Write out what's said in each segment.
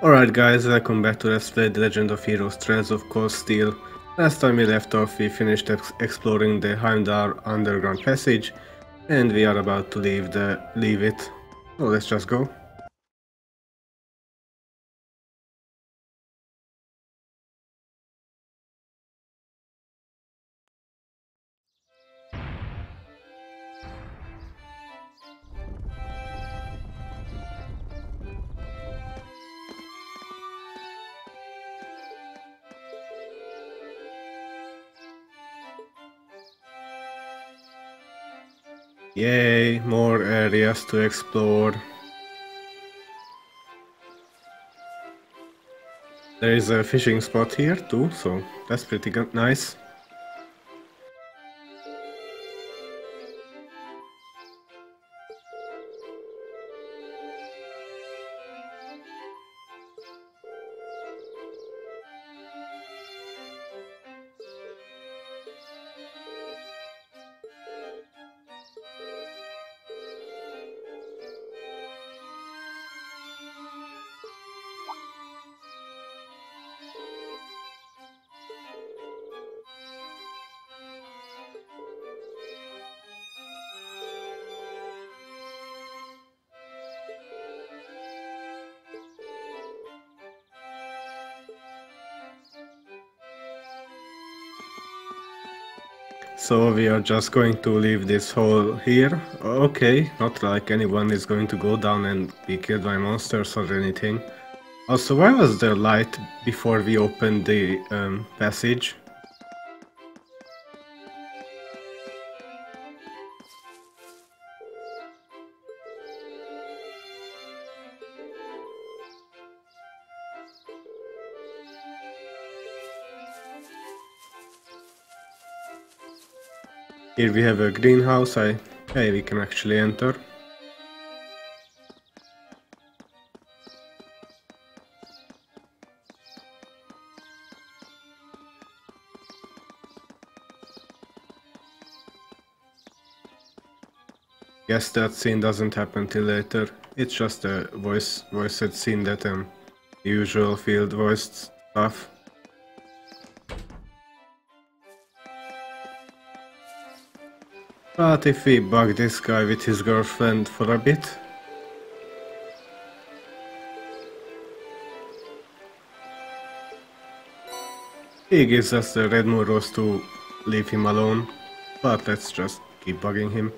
Alright guys, welcome back to Let's Play The Legend of Heroes Trails of Cold Steel. Last time we left off, we finished exploring the Heimdall underground passage, and we are about to leave it. So let's just go. Yay, more areas to explore. There is a fishing spot here too, so that's pretty nice. So we are just going to leave this hole here. Okay, not like anyone is going to go down and be killed by monsters or anything. Also, why was there light before we opened the passage? Here we have a greenhouse. Hey, we can actually enter. Guess that scene doesn't happen till later. It's just a voiced scene that usual field voiced stuff. But if we bug this guy with his girlfriend for a bit... he gives us the red Muros to leave him alone, but let's just keep bugging him.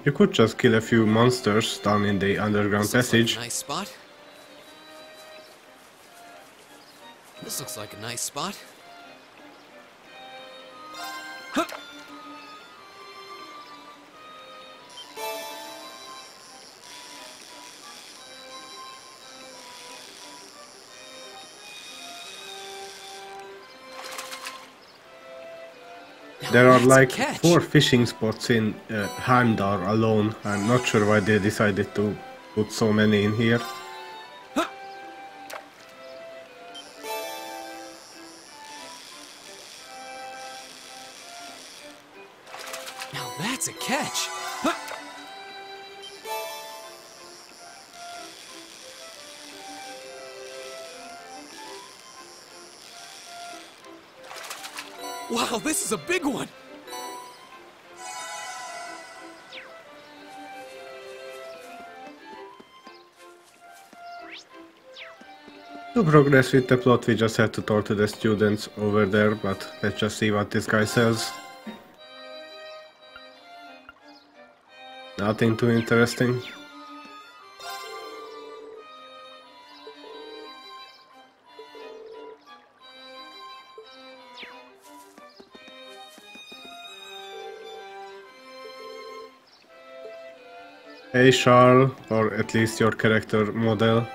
You could just kill a few monsters down in the underground passage. Nice spot. This looks like a nice spot. Huh. There are like 4 fishing spots in Heimdall alone. I'm not sure why they decided to put so many in here. Huh. Now that's a catch. Huh. Wow, this is a big one! To progress with the plot, we just have to talk to the students over there, but let's just see what this guy says. Nothing too interesting. Hey Charles, or at least your character model.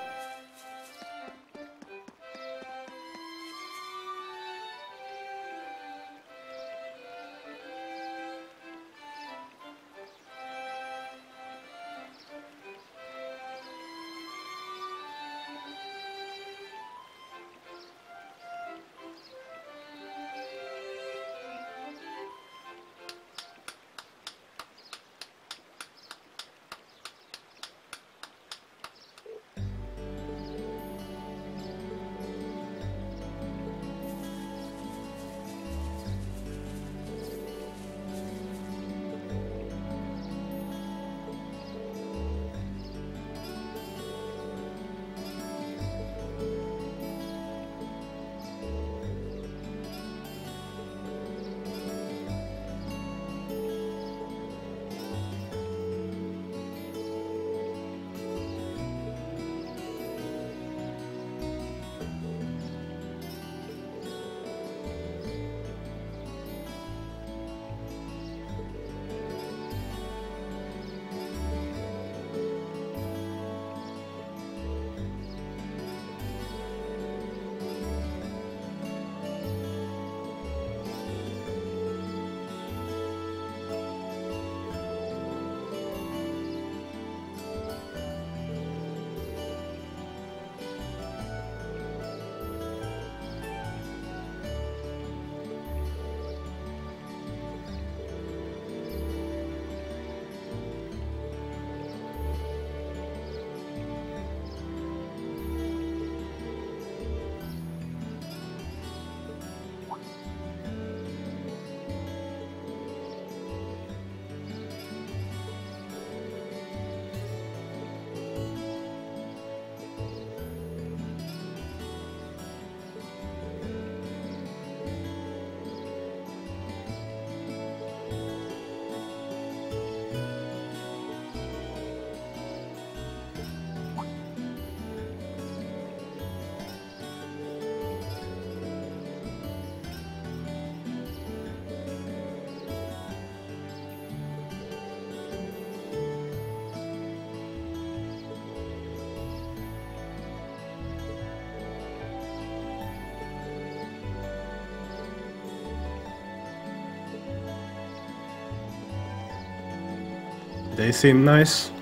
They seem nice.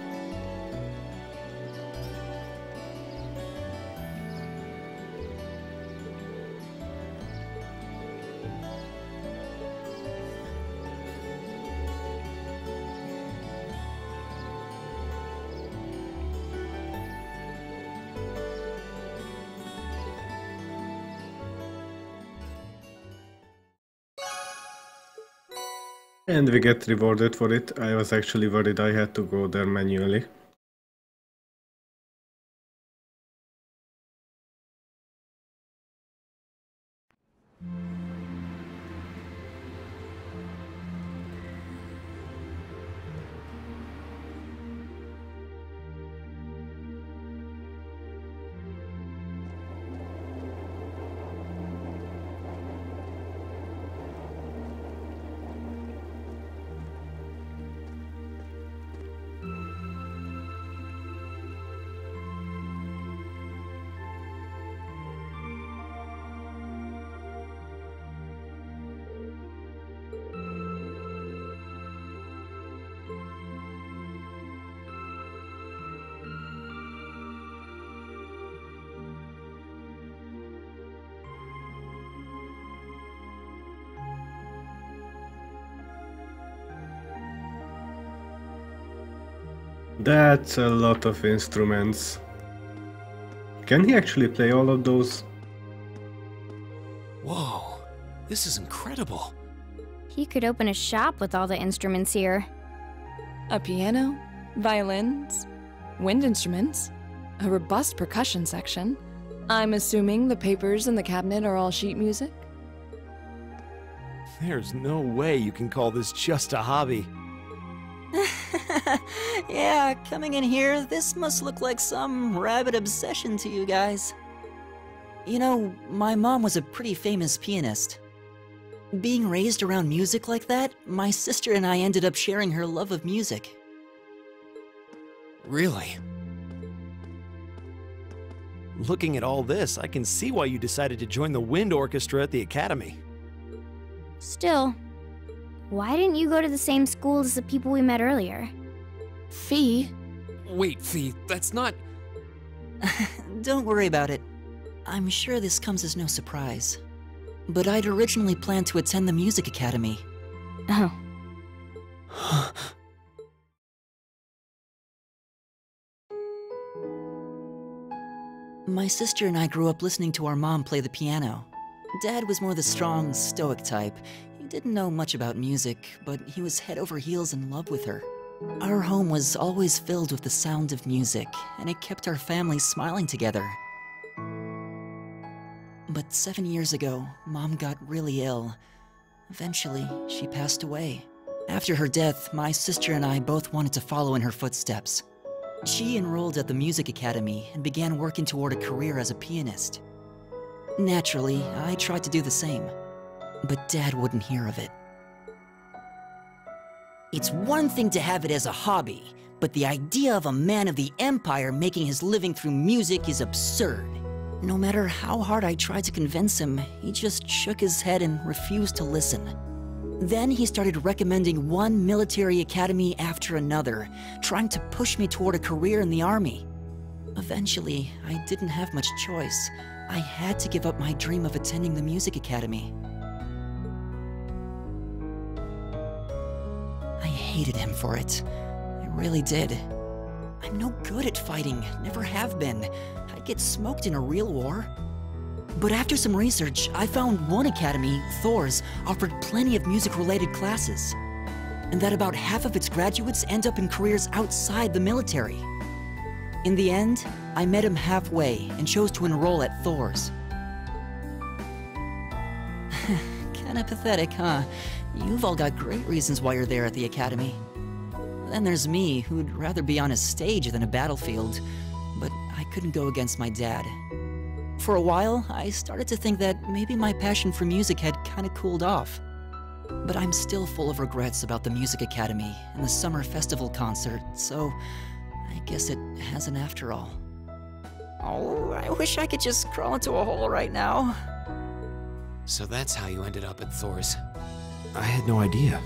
And we get rewarded for it. I was actually worried I had to go there manually. That's a lot of instruments. Can he actually play all of those? Whoa, this is incredible. He could open a shop with all the instruments here. A piano, violins, wind instruments, a robust percussion section. I'm assuming the papers in the cabinet are all sheet music? There's no way you can call this just a hobby. Yeah, coming in here, this must look like some rabid obsession to you guys. You know, my mom was a pretty famous pianist. Being raised around music like that, my sister and I ended up sharing her love of music. Really? Looking at all this, I can see why you decided to join the wind orchestra at the academy. Still, why didn't you go to the same school as the people we met earlier? Fee? Wait, Fee, that's not... Don't worry about it. I'm sure this comes as no surprise. But I'd originally planned to attend the music academy. Oh. My sister and I grew up listening to our mom play the piano. Dad was more the strong, stoic type. He didn't know much about music, but he was head over heels in love with her. Our home was always filled with the sound of music, and it kept our family smiling together. But 7 years ago, Mom got really ill. Eventually, she passed away. After her death, my sister and I both wanted to follow in her footsteps. She enrolled at the music academy and began working toward a career as a pianist. Naturally, I tried to do the same, but Dad wouldn't hear of it. It's one thing to have it as a hobby, but the idea of a man of the Empire making his living through music is absurd. No matter how hard I tried to convince him, he just shook his head and refused to listen. Then he started recommending one military academy after another, trying to push me toward a career in the army. Eventually, I didn't have much choice. I had to give up my dream of attending the music academy. I hated him for it. I really did. I'm no good at fighting, never have been. I'd get smoked in a real war. But after some research, I found one academy, Thor's, offered plenty of music-related classes. And that about half of its graduates end up in careers outside the military. In the end, I met him halfway and chose to enroll at Thor's. Kinda pathetic, huh? You've all got great reasons why you're there at the academy. Then there's me, who'd rather be on a stage than a battlefield, but I couldn't go against my dad. For a while, I started to think that maybe my passion for music had kinda cooled off. But I'm still full of regrets about the music academy and the summer festival concert, so I guess it hasn't after all. Oh, I wish I could just crawl into a hole right now. So that's how you ended up at Thor's. I had no idea.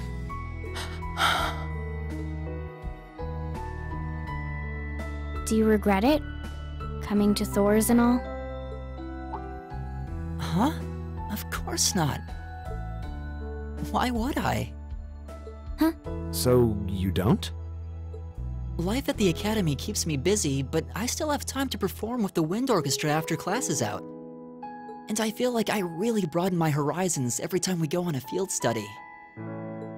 Do you regret it? Coming to Thor's and all? Huh? Of course not. Why would I? So, you don't? Life at the Academy keeps me busy, but I still have time to perform with the wind orchestra after class is out. And I feel like I really broaden my horizons every time we go on a field study.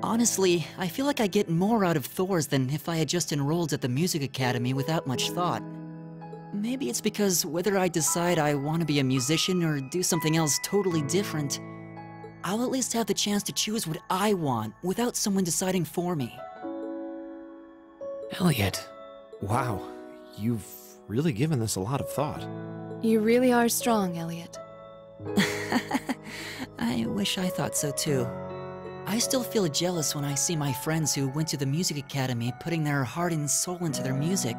Honestly, I feel like I get more out of Thor's than if I had just enrolled at the Music Academy without much thought. Maybe it's because whether I decide I want to be a musician or do something else totally different, I'll at least have the chance to choose what I want without someone deciding for me. Elliot. Wow, you've really given this a lot of thought. You really are strong, Elliot. I wish I thought so too. I still feel jealous when I see my friends who went to the Music Academy putting their heart and soul into their music.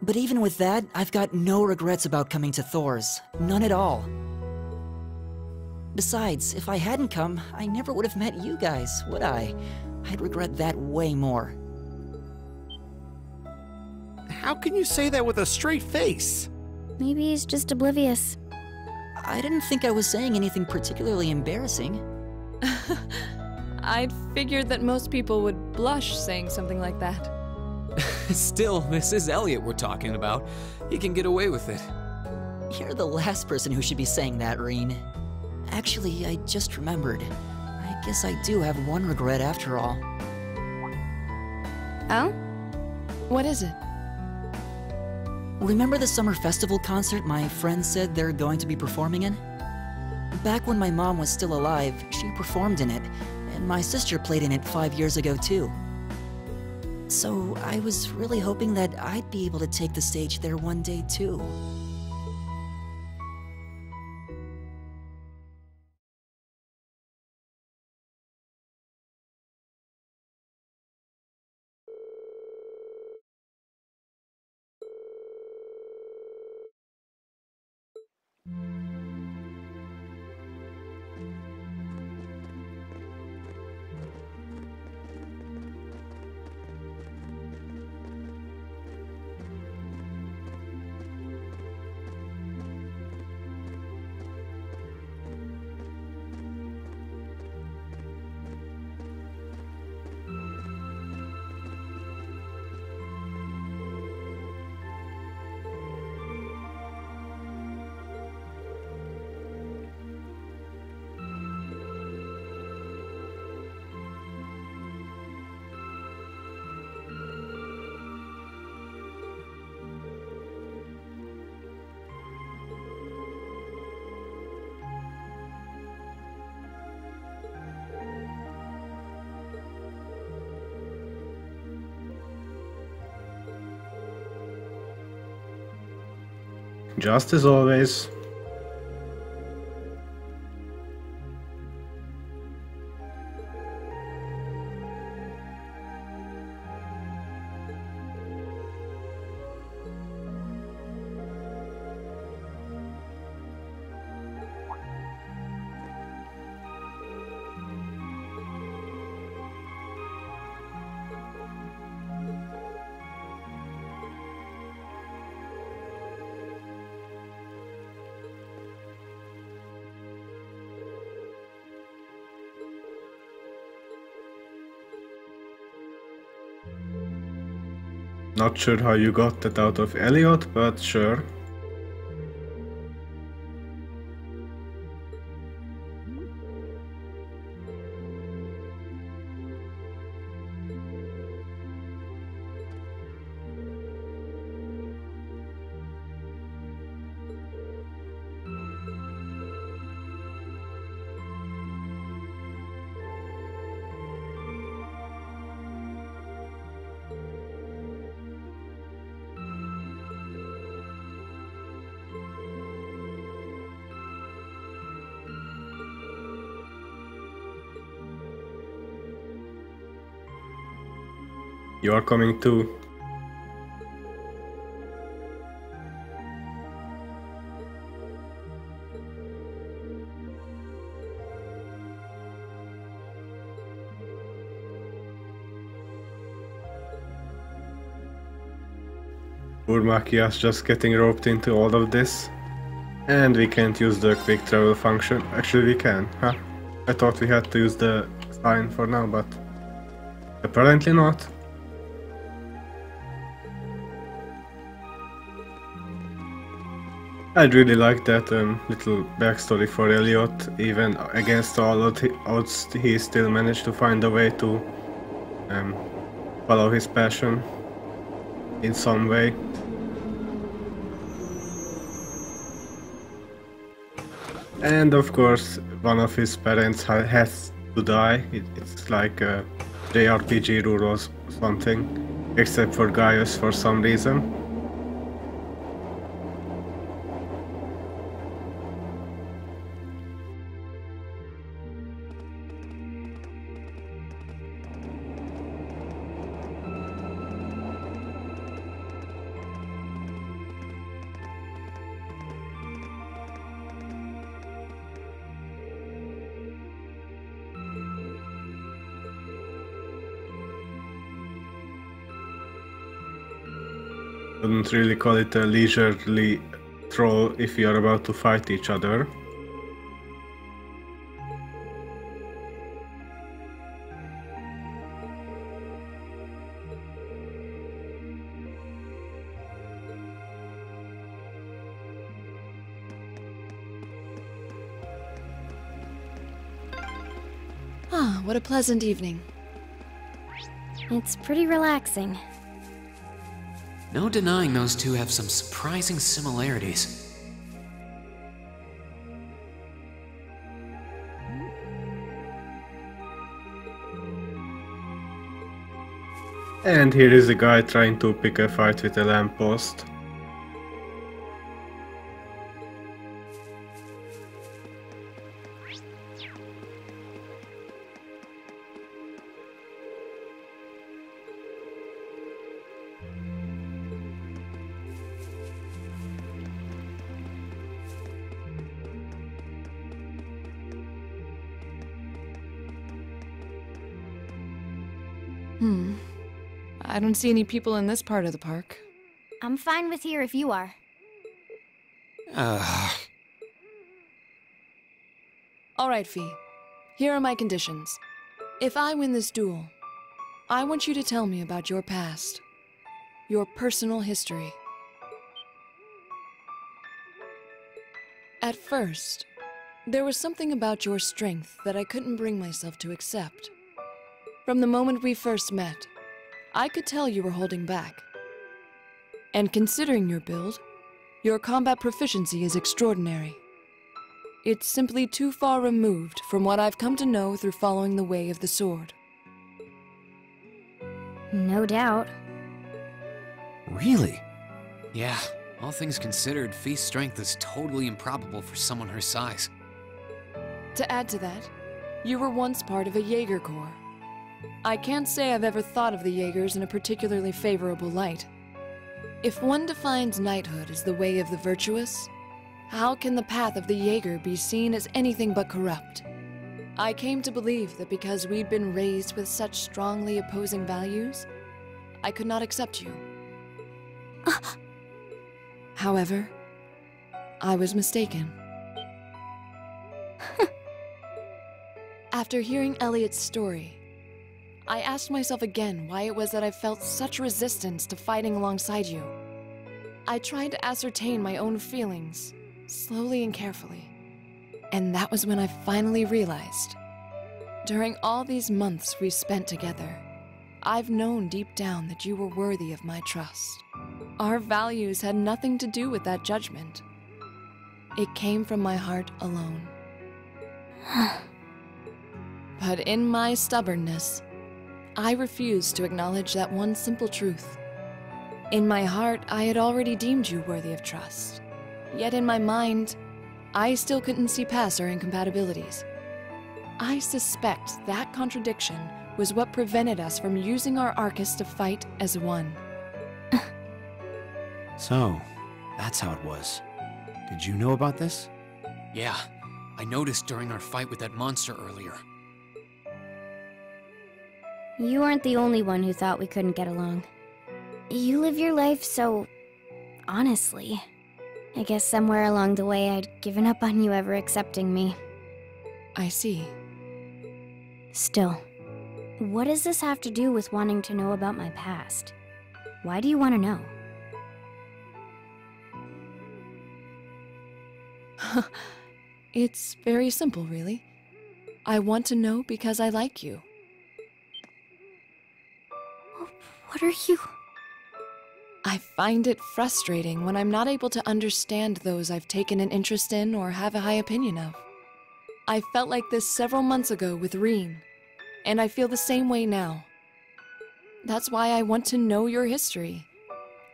But even with that, I've got no regrets about coming to Thor's. None at all. Besides, if I hadn't come, I never would have met you guys, would I? I'd regret that way more. How can you say that with a straight face? Maybe he's just oblivious. I didn't think I was saying anything particularly embarrassing. I'd figured that most people would blush saying something like that. Still, this is Elliot we're talking about. He can get away with it. You're the last person who should be saying that, Reen. Actually, I just remembered. I guess I do have one regret after all. Oh? What is it? Remember the summer festival concert my friends said they're going to be performing in? Back when my mom was still alive, she performed in it, and my sister played in it 5 years ago too. So I was really hoping that I'd be able to take the stage there one day too. Just as always. Not sure how you got that out of Elliot, but sure. You are coming too. Poor Machias just getting roped into all of this. And we can't use the quick travel function. Actually we can, huh? I thought we had to use the sign for now, but apparently not. I'd really like that little backstory for Elliot. Even against all odds, he still managed to find a way to follow his passion in some way. And of course, one of his parents has to die. It's like a JRPG rule or something, except for Gaius for some reason. Wouldn't really call it a leisurely stroll if you are about to fight each other. Ah, what a pleasant evening. It's pretty relaxing. No denying those two have some surprising similarities. And here is a guy trying to pick a fight with a lamppost. I don't see any people in this part of the park. I'm fine with here if you are. All right, Fee. Here are my conditions. If I win this duel, I want you to tell me about your past. Your personal history. At first, there was something about your strength that I couldn't bring myself to accept. From the moment we first met, I could tell you were holding back. And considering your build, your combat proficiency is extraordinary. It's simply too far removed from what I've come to know through following the way of the sword. No doubt. Really? Yeah, all things considered, Fee's strength is totally improbable for someone her size. To add to that, you were once part of a Jaeger Corps. I can't say I've ever thought of the Jaegers in a particularly favorable light. If one defines knighthood as the way of the virtuous, how can the path of the Jaeger be seen as anything but corrupt? I came to believe that because we'd been raised with such strongly opposing values, I could not accept you. However, I was mistaken. After hearing Elliot's story, I asked myself again why it was that I felt such resistance to fighting alongside you. I tried to ascertain my own feelings, slowly and carefully. And that was when I finally realized. During all these months we spent together, I've known deep down that you were worthy of my trust. Our values had nothing to do with that judgment. It came from my heart alone. But in my stubbornness, I refused to acknowledge that one simple truth. In my heart, I had already deemed you worthy of trust. Yet in my mind, I still couldn't see past our incompatibilities. I suspect that contradiction was what prevented us from using our Arcus to fight as one. So, that's how it was. Did you know about this? Yeah, I noticed during our fight with that monster earlier. You aren't the only one who thought we couldn't get along. You live your life so Honestly, I guess somewhere along the way I'd given up on you ever accepting me. I see. Still, what does this have to do with wanting to know about my past? Why do you want to know? It's very simple, really. I want to know because I like you. What are you... I find it frustrating when I'm not able to understand those I've taken an interest in or have a high opinion of. I felt like this several months ago with Reen, and I feel the same way now. That's why I want to know your history.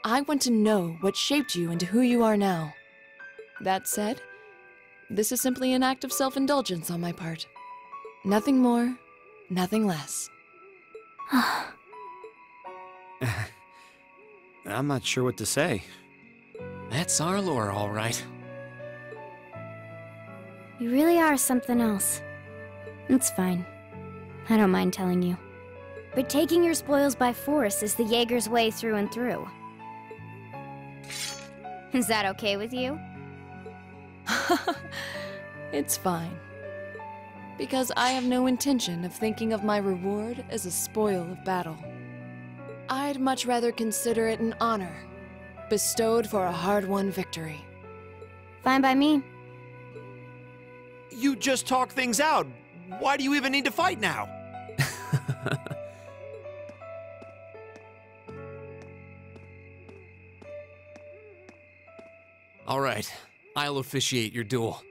I want to know what shaped you into who you are now. That said, this is simply an act of self-indulgence on my part. Nothing more, nothing less. I'm not sure what to say. That's our Laura, all right. You really are something else. It's fine. I don't mind telling you. But taking your spoils by force is the Jaeger's way through and through. Is that okay with you? It's fine. Because I have no intention of thinking of my reward as a spoil of battle. I'd much rather consider it an honor, bestowed for a hard-won victory. Fine by me. You just talk things out. Why do you even need to fight now? All right, I'll officiate your duel.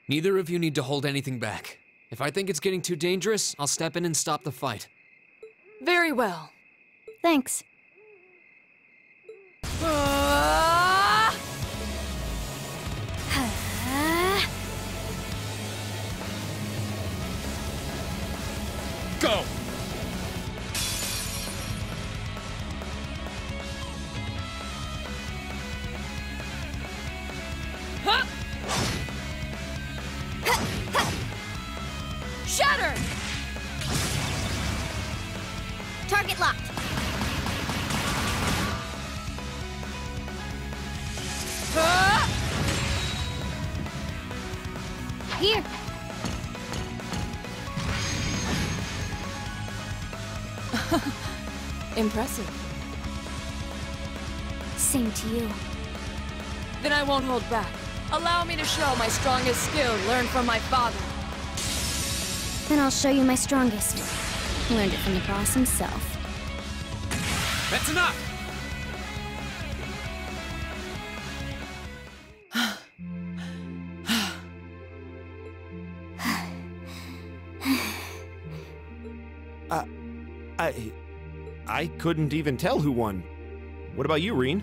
Neither of you need to hold anything back. If I think it's getting too dangerous, I'll step in and stop the fight. Very well. Thanks. Go! Shatter! Target locked. Here. Impressive. Same to you. Then I won't hold back. Allow me to show my strongest skill learned from my father. Then I'll show you my strongest. Learned it from the boss himself. That's enough! I couldn't even tell who won. What about you, Reen?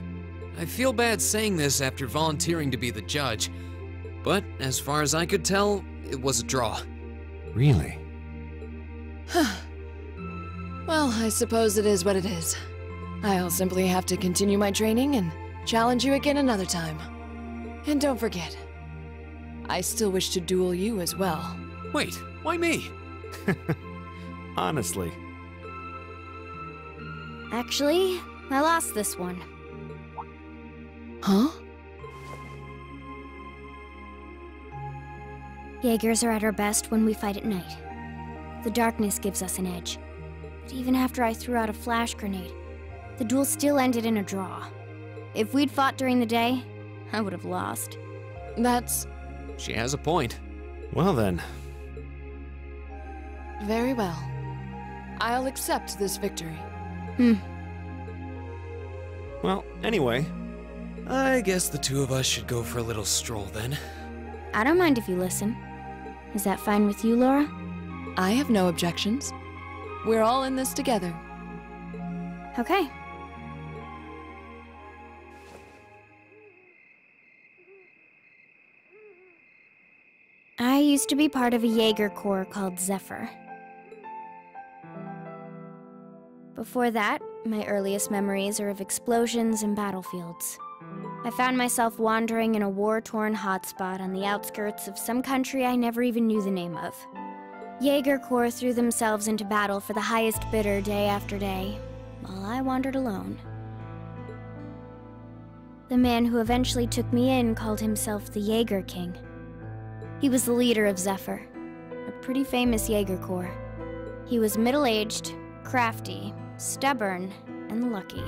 I feel bad saying this after volunteering to be the judge, but as far as I could tell, it was a draw. Really? Well, I suppose it is what it is. I'll simply have to continue my training and challenge you again another time. And don't forget, I still wish to duel you as well. Wait, why me? Honestly. Actually, I lost this one. Huh? Jaegers are at our best when we fight at night. The darkness gives us an edge. But even after I threw out a flash grenade, the duel still ended in a draw. If we'd fought during the day, I would have lost. That's She has a point. Well then. very well. I'll accept this victory. Well, anyway. I guess the two of us should go for a little stroll then. I don't mind if you listen. Is that fine with you, Laura? I have no objections. We're all in this together. Okay. I used to be part of a Jaeger Corps called Zephyr. Before that, my earliest memories are of explosions and battlefields. I found myself wandering in a war-torn hotspot on the outskirts of some country I never even knew the name of. Jaeger Corps threw themselves into battle for the highest bidder day after day, while I wandered alone. The man who eventually took me in called himself the Jaeger King. He was the leader of Zephyr, a pretty famous Jaeger Corps. He was middle-aged, crafty, stubborn, and lucky.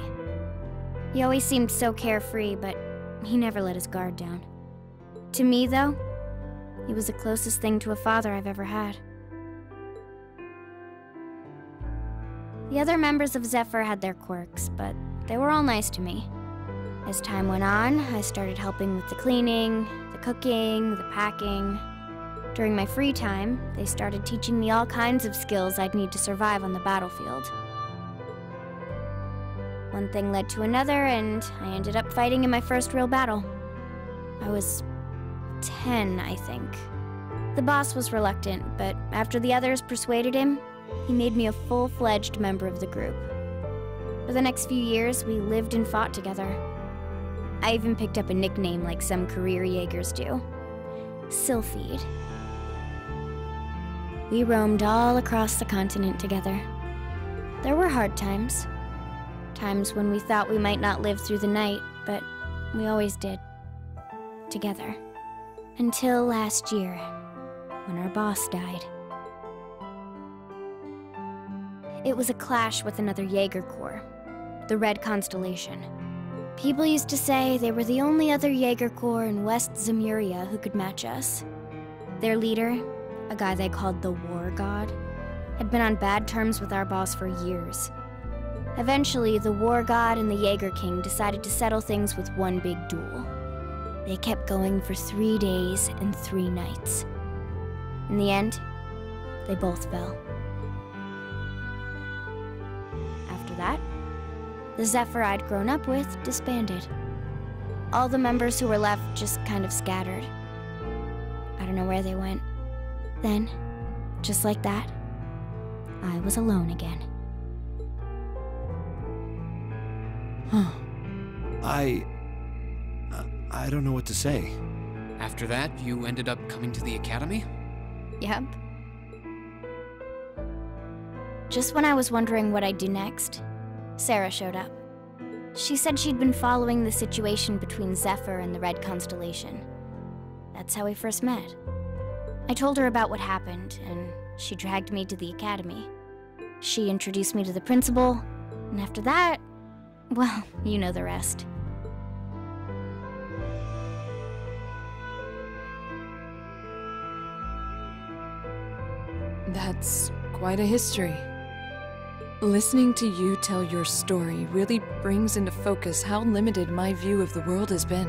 He always seemed so carefree, but he never let his guard down. To me, though, he was the closest thing to a father I've ever had. The other members of Zephyr had their quirks, but they were all nice to me. As time went on, I started helping with the cleaning, the cooking, the packing. During my free time, they started teaching me all kinds of skills I'd need to survive on the battlefield. One thing led to another, and I ended up fighting in my first real battle. I was 10, I think. The boss was reluctant, but after the others persuaded him, he made me a full-fledged member of the group. For the next few years, we lived and fought together. I even picked up a nickname like some career Jaegers do. Sylphide. We roamed all across the continent together. There were hard times. Times when we thought we might not live through the night, but we always did. Together. Until last year, when our boss died. It was a clash with another Jaeger Corps, the Red Constellation. People used to say they were the only other Jaeger Corps in West Zemuria who could match us. Their leader, a guy they called the War God, had been on bad terms with our boss for years. Eventually, the War God and the Jaeger King decided to settle things with one big duel. They kept going for 3 days and 3 nights. In the end, they both fell. After that, the Zephyr I'd grown up with disbanded. All the members who were left just kind of scattered. I don't know where they went. Then, just like that, I was alone again. Huh. I don't know what to say. After that, you ended up coming to the academy? Yep. Just when I was wondering what I'd do next, Sarah showed up. She said she'd been following the situation between Zephyr and the Red Constellation. That's how we first met. I told her about what happened, and she dragged me to the academy. She introduced me to the principal, and after that, well, you know the rest. That's quite a history. Listening to you tell your story really brings into focus how limited my view of the world has been.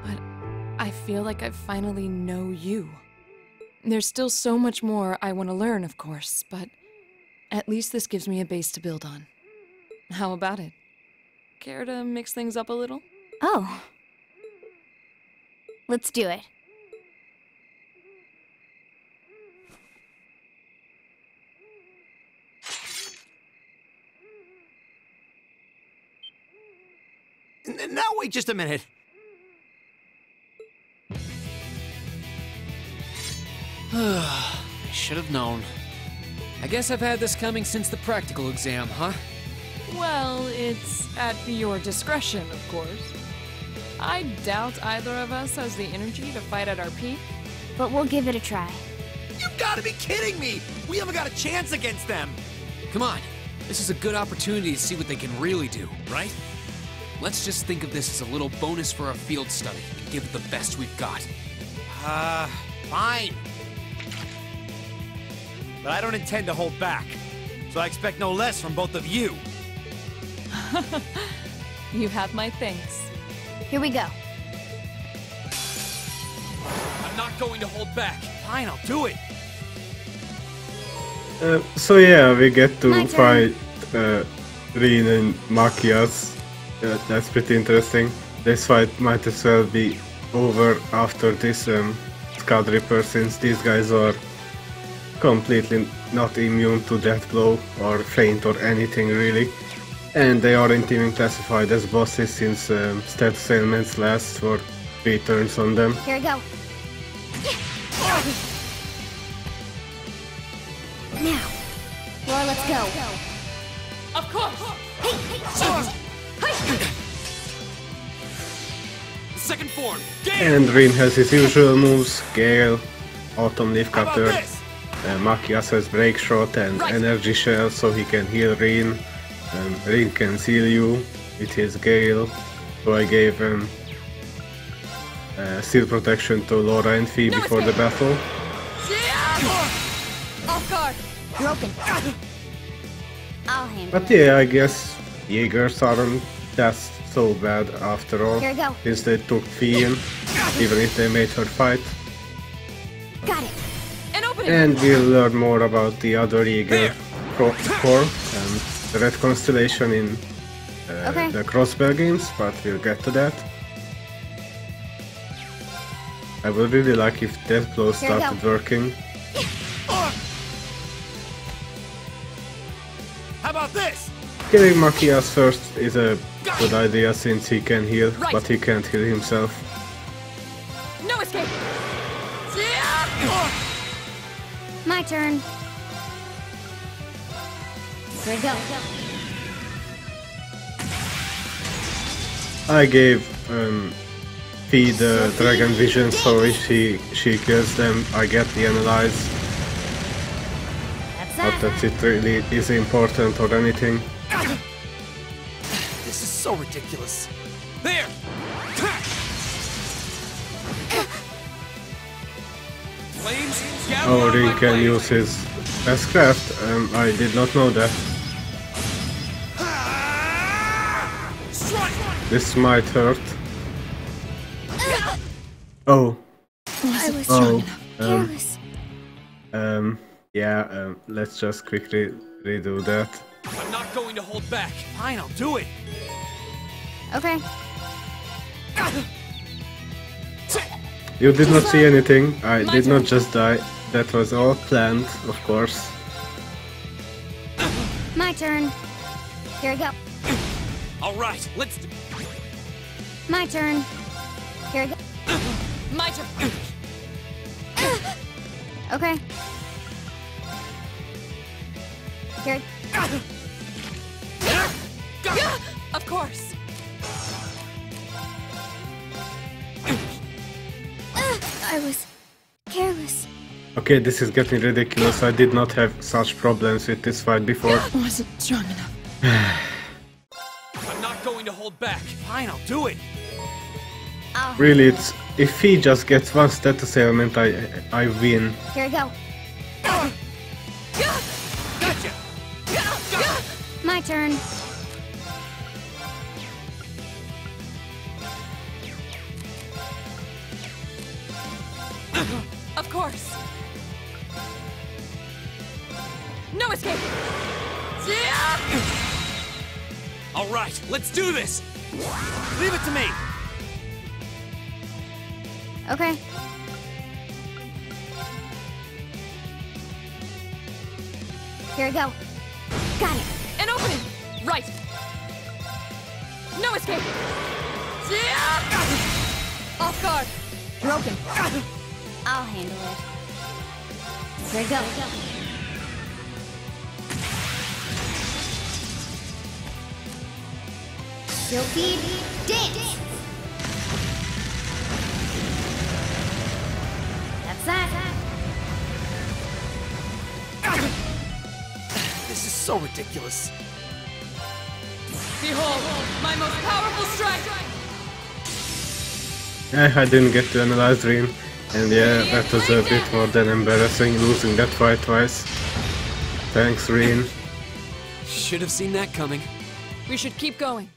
But I feel like I finally know you. There's still so much more I want to learn, of course, but at least this gives me a base to build on. How about it? Care to mix things up a little? Oh. Let's do it. Now wait just a minute. I should have known. I guess I've had this coming since the practical exam, huh? Well, it's at your discretion, of course. I doubt either of us has the energy to fight at our peak. But we'll give it a try. You've got to be kidding me! We haven't got a chance against them! Come on, this is a good opportunity to see what they can really do, right? Let's just think of this as a little bonus for our field study and give it the best we've got. Fine. But I don't intend to hold back, so I expect no less from both of you. You have my thanks. Here we go. I'm not going to hold back. Fine, I'll do it. So yeah, we get to My turn. fight Rin and Makias. That's pretty interesting. This fight might as well be over after this Scud Ripper, since these guys are completely not immune to death blow or faint or anything really. And they aren't even classified as bosses, since status ailments last for 3 turns on them. Here we go. Now, Roar, let's go. Of course! Second form. Gale. And Rin has his usual moves, Gale, Autumn Leaf How about Cutter, this? Machias has Break Shot and Energy Shell so he can heal Rin. Rin can seal you with his Gale, so I gave Seal Protection to Laura and Fee before the battle. Off guard! Broken. I'll handle But it. yeah, I guess Jaegers aren't that so bad after all, Here we go. since they took Fee in, even if they made her fight. Got it. An opening! And we'll learn more about the other Jaeger Corps and the Red Constellation in Okay. the Crossbell games, but we'll get to that. I would really like if Death Blow Here we started go. working. How about this? Killing Machias first is a good idea since he can heal, Right. but he can't heal himself. No escape! My turn. Here we go. I gave Fee the Dragon Vision, so if she kills them, I get the Analyze. That's Not that. that it really is important or anything. This is so ridiculous. There. Flames. Gather Oh, around Rin my can blade. use his Bestcraft. I did not know that. Strike. This might hurt. Oh, I was oh, careless. yeah, let's just quickly redo that. I'm not going to hold back. Fine, I'll do it. Okay. You did not see anything. I did not just die. That was all planned, of course. My turn. Here we go. All right, let's. My turn. Here we go. My turn! Okay. Here. Of course! I was careless. Okay, this is getting ridiculous. I did not have such problems with this fight before. Wasn't strong enough. I'm not going to hold back. Fine, I'll do it. I'll Really, handle it's if he just gets one status ailment, I win. it. Here we go. Gotcha. My turn. Of course! No escape! All right, let's do this. Leave it to me. Okay. Here we go. Got it. An opening! Right! No escape! Off guard! Broken. I'll handle it. Here we go. Silky dance. That's that. This is so ridiculous. Behold, my most powerful strike! I didn't get to analyze Rin, and yeah, that was a bit more than embarrassing, losing that fight twice. Thanks, Rin. Should have seen that coming. We should keep going.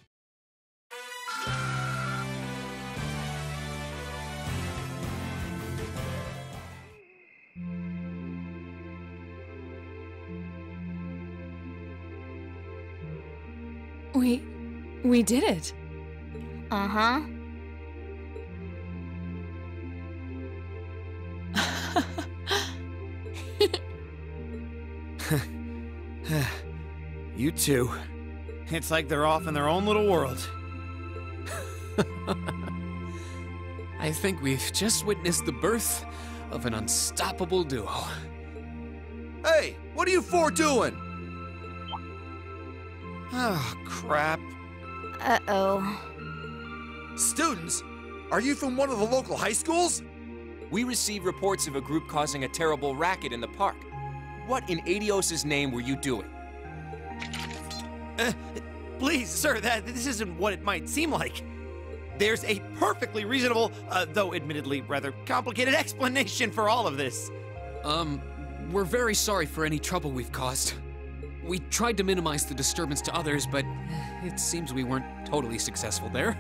We did it. Uh-huh. You two. It's like they're off in their own little world. I think we've just witnessed the birth of an unstoppable duo. Hey, what are you four doing? Oh, crap. Uh-oh. Students? Are you from one of the local high schools? We received reports of a group causing a terrible racket in the park. What in Adios' name were you doing? Please, sir, this isn't what it might seem like. There's a perfectly reasonable, though admittedly rather complicated explanation for all of this. We're very sorry for any trouble we've caused. We tried to minimize the disturbance to others, but it seems we weren't totally successful there.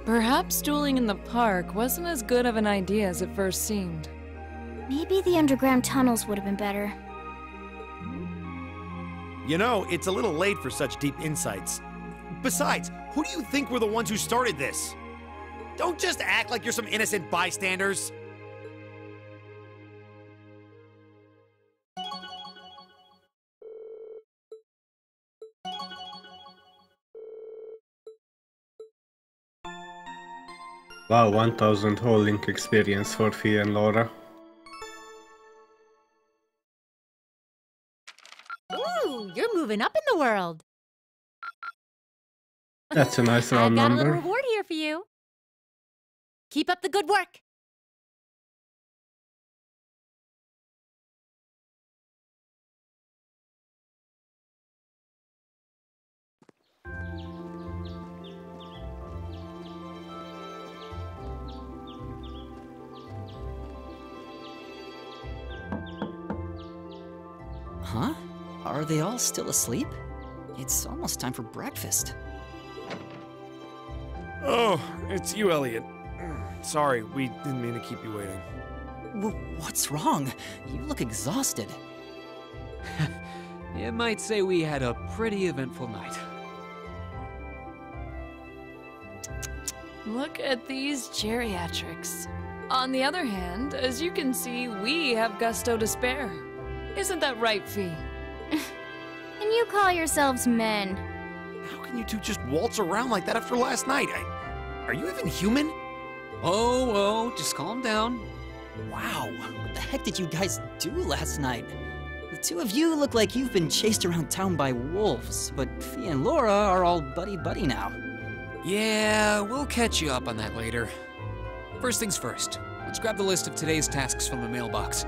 Perhaps dueling in the park wasn't as good of an idea as it first seemed. Maybe the underground tunnels would have been better. You know, it's a little late for such deep insights. Besides, who do you think were the ones who started this? Don't just act like you're some innocent bystanders. Wow, 1000 whole link experience for Fee and Laura. Ooh, you're moving up in the world. That's a nice I've round got a little number. reward here for you. Keep up the good work. Huh? Are they all still asleep? It's almost time for breakfast. Oh, it's you, Elliot. Sorry, we didn't mean to keep you waiting. What's wrong? You look exhausted. You might say we had a pretty eventful night. Look at these geriatrics. On the other hand, as you can see, we have gusto to spare. Isn't that right, Fee? And you call yourselves men. How can you two just waltz around like that after last night? Are you even human? Oh, just calm down. Wow, what the heck did you guys do last night? The two of you look like you've been chased around town by wolves, but Fee and Laura are all buddy-buddy now. Yeah, we'll catch you up on that later. First things first, let's grab the list of today's tasks from the mailbox.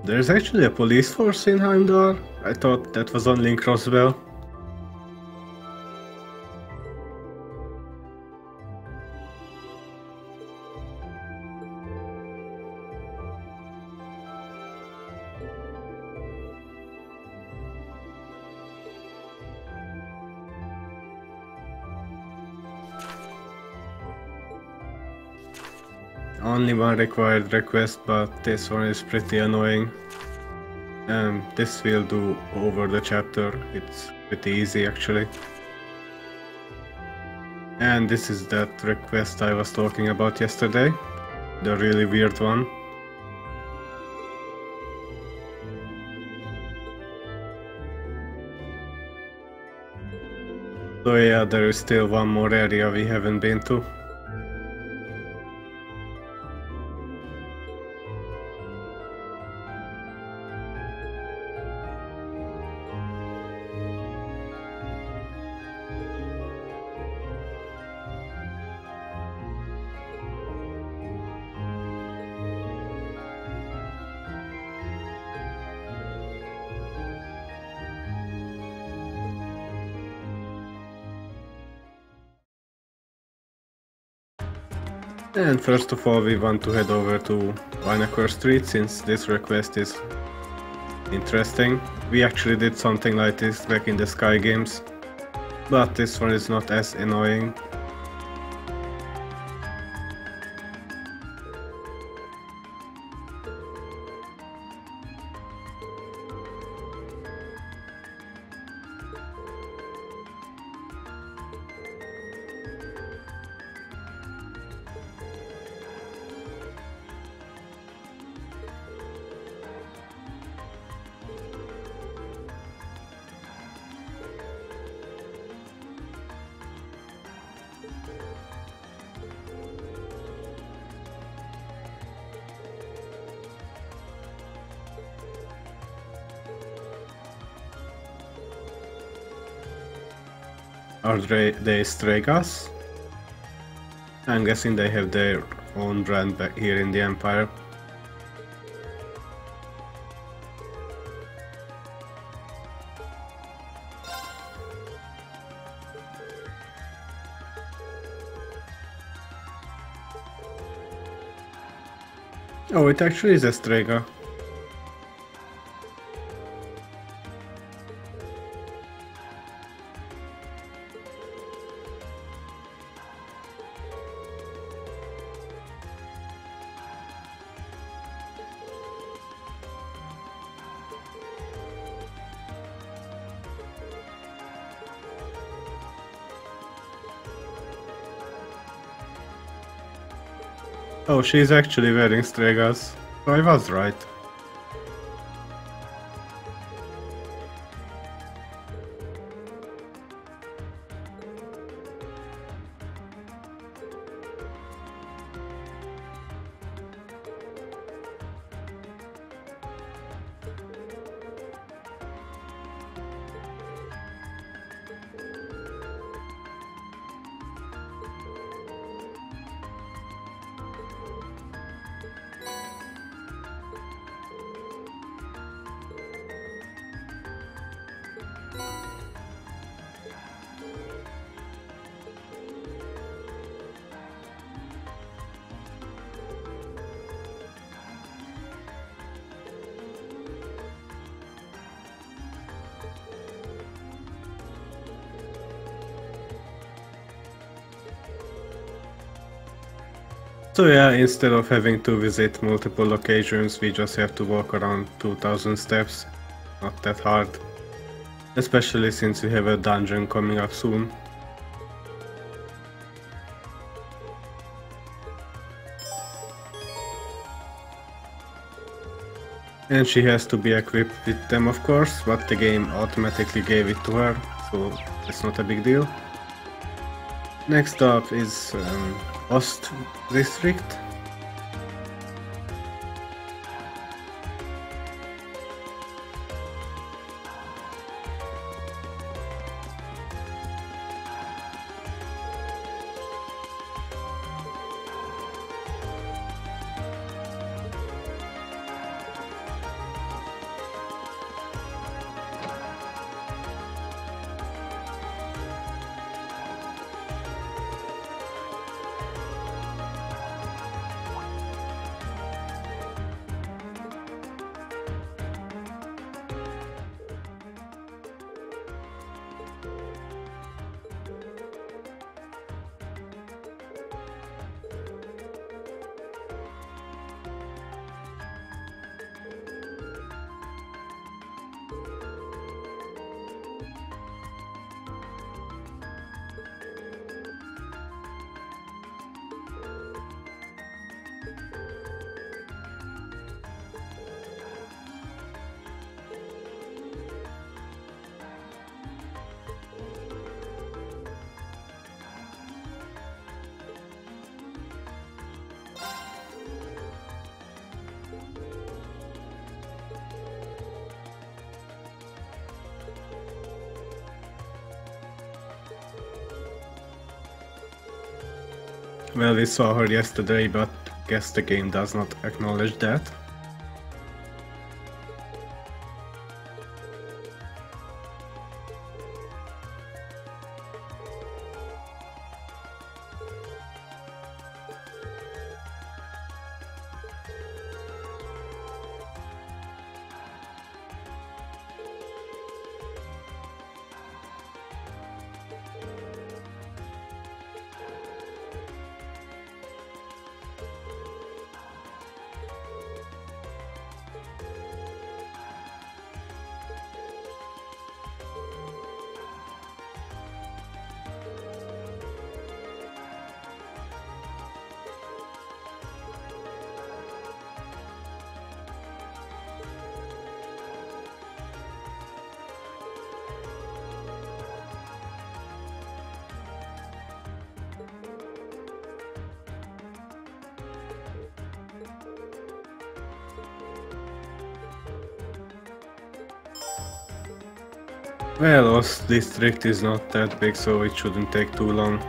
There's actually a police force in Heimdall? I thought that was only in Crossbell. Only one required request, but this one is pretty annoying. This will do over the chapter, it's pretty easy actually. And this is that request I was talking about yesterday, the really weird one. So yeah, there is still one more area we haven't been to. And first of all, we want to head over to Vinacore Street, since this request is interesting. We actually did something like this back in the Sky games, but this one is not as annoying Are they Stregas? I'm guessing they have their own brand back here in the Empire. Oh, it actually is a Strega. Oh, she's actually wearing Stregas. So I was right. So yeah, instead of having to visit multiple locations, we just have to walk around 2000 steps. Not that hard. Especially since we have a dungeon coming up soon. And she has to be equipped with them, of course, but the game automatically gave it to her, so it's not a big deal. Next up is Ost District. Well, we saw her yesterday, but guess the game does not acknowledge that. Well, Oz district is not that big, so it shouldn't take too long.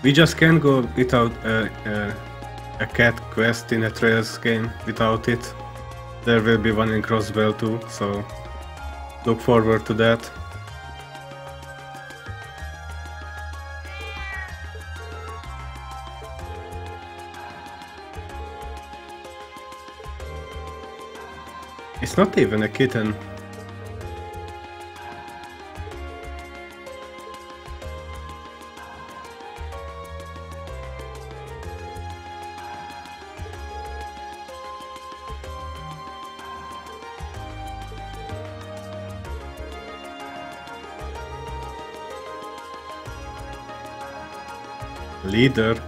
We just can't go without a cat quest in a Trails game without it. There will be one in Crossbell too, so look forward to that. It's not even a kitten. Leader.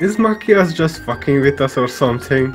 Is Machias just fucking with us or something?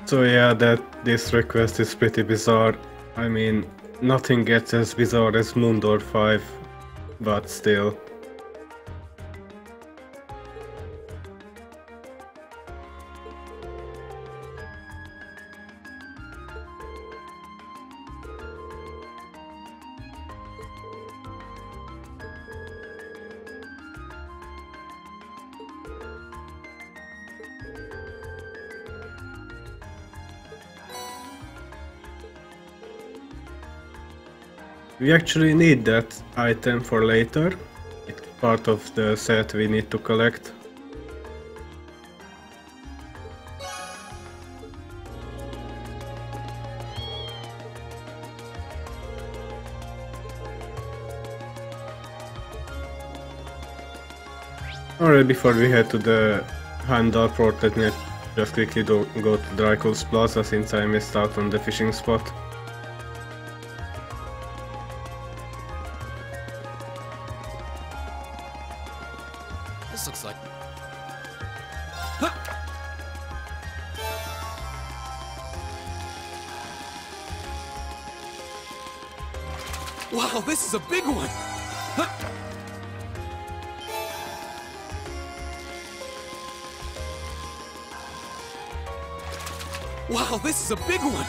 So yeah, this request is pretty bizarre. I mean, nothing gets as bizarre as Moondor 5, but still. We actually need that item for later. It's part of the set we need to collect. Alright, before we head to the Heimdall port, let me just quickly go to Drykul's Plaza since I missed out on the fishing spot. This looks like... Wow, this is a big one! Wow, this is a big one!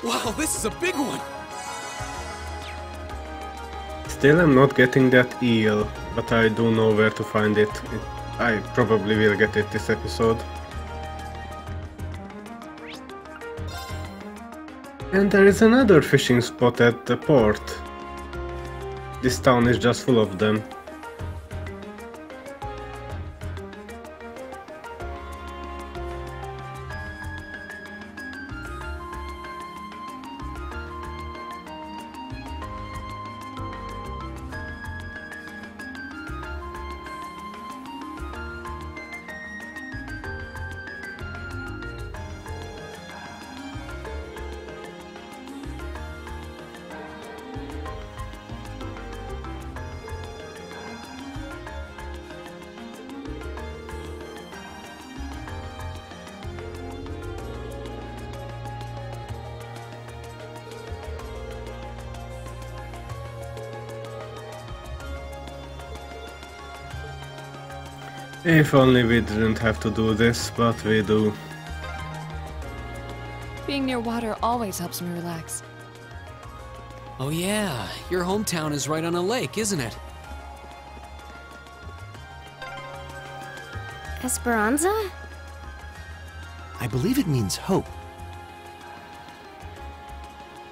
Wow, this is a big one! Still I'm not getting that eel, but I do know where to find it. I probably will get it this episode. And there is another fishing spot at the port. This town is just full of them. If only we didn't have to do this, but we do. Being near water always helps me relax. Oh yeah, your hometown is right on a lake, isn't it? Esperanza? I believe it means hope.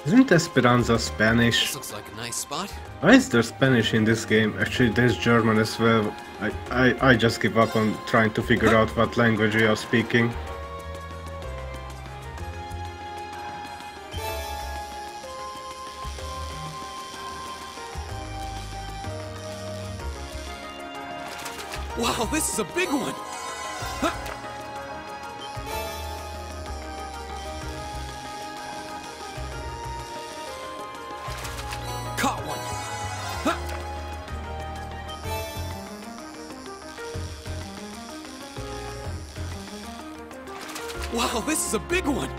Isn't Esperanza This Spanish? looks like a nice spot. Why is there Spanish in this game? Actually, there's German as well. I just give up on trying to figure out what language we are speaking. Wow, this is a big one! Caught one! Wow, this is a big one!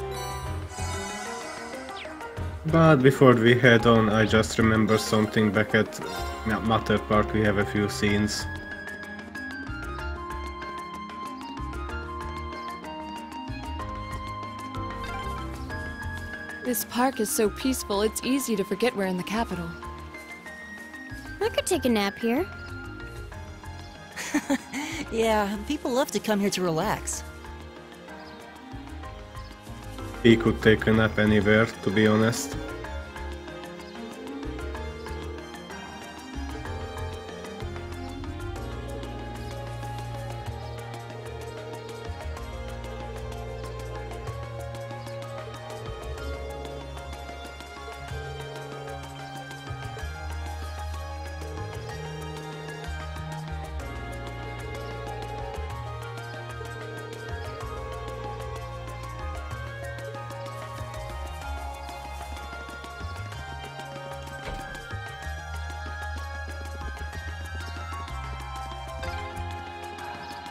But before we head on, I just remember something back at Matter Park. We have a few scenes. This park is so peaceful, it's easy to forget we're in the capital. I could take a nap here. Yeah, people love to come here to relax. He could take a nap anywhere, to be honest.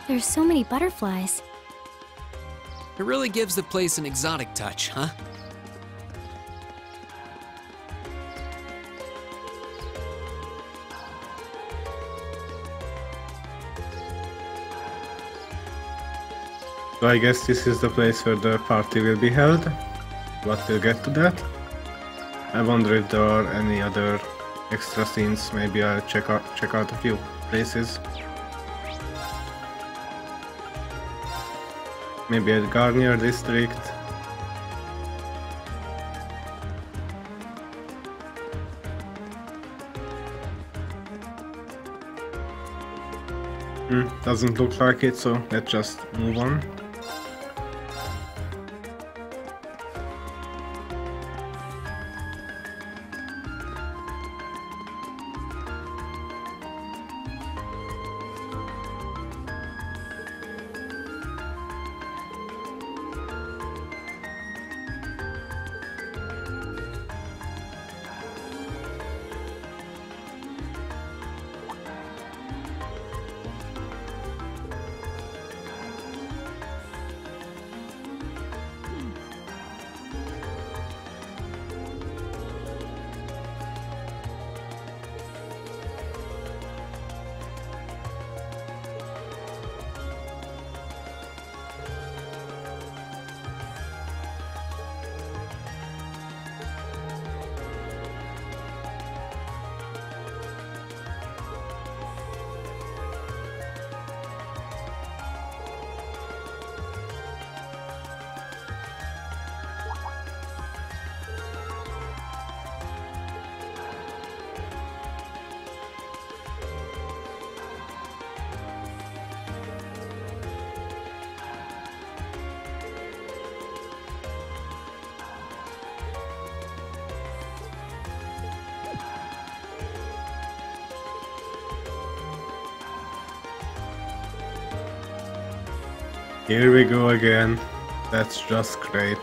There's so many butterflies. It really gives the place an exotic touch, huh? So I guess this is the place where the party will be held, but we'll get to that. I wonder if there are any other extra scenes. Maybe I'll check out a few places. Maybe at Garnier District. Doesn't look like it, so let's just move on. Here we go again. That's just great.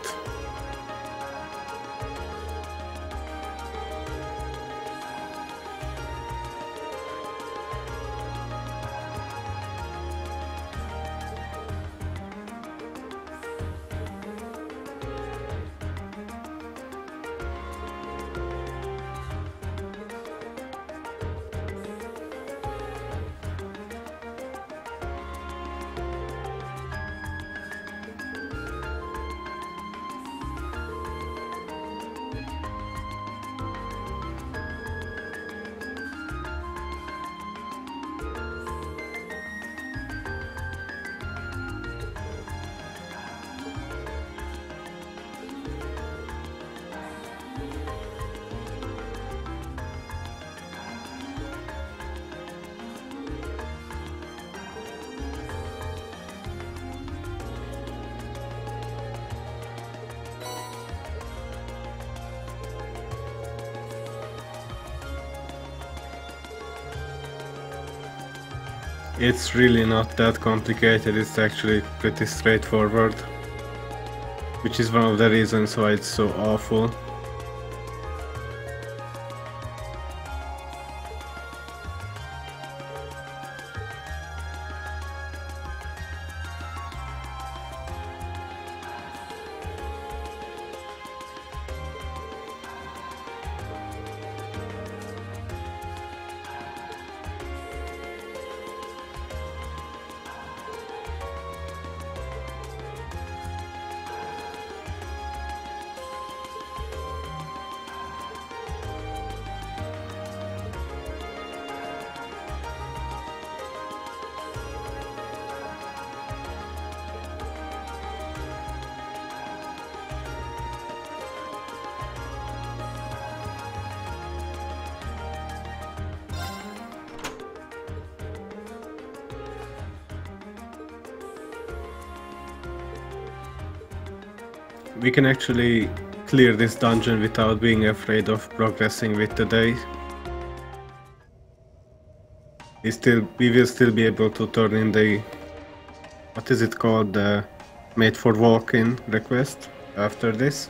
It's really not that complicated, it's actually pretty straightforward. Which is one of the reasons why it's so awful. We can actually clear this dungeon without being afraid of progressing with the day. We will still be able to turn in the, what is it called, the made for walk-in request after this.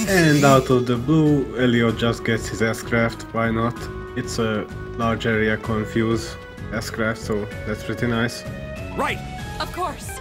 And out of the blue, Elliot just gets his S-craft, why not? It's a large area confuse S-craft, so that's pretty nice. Right! Of course.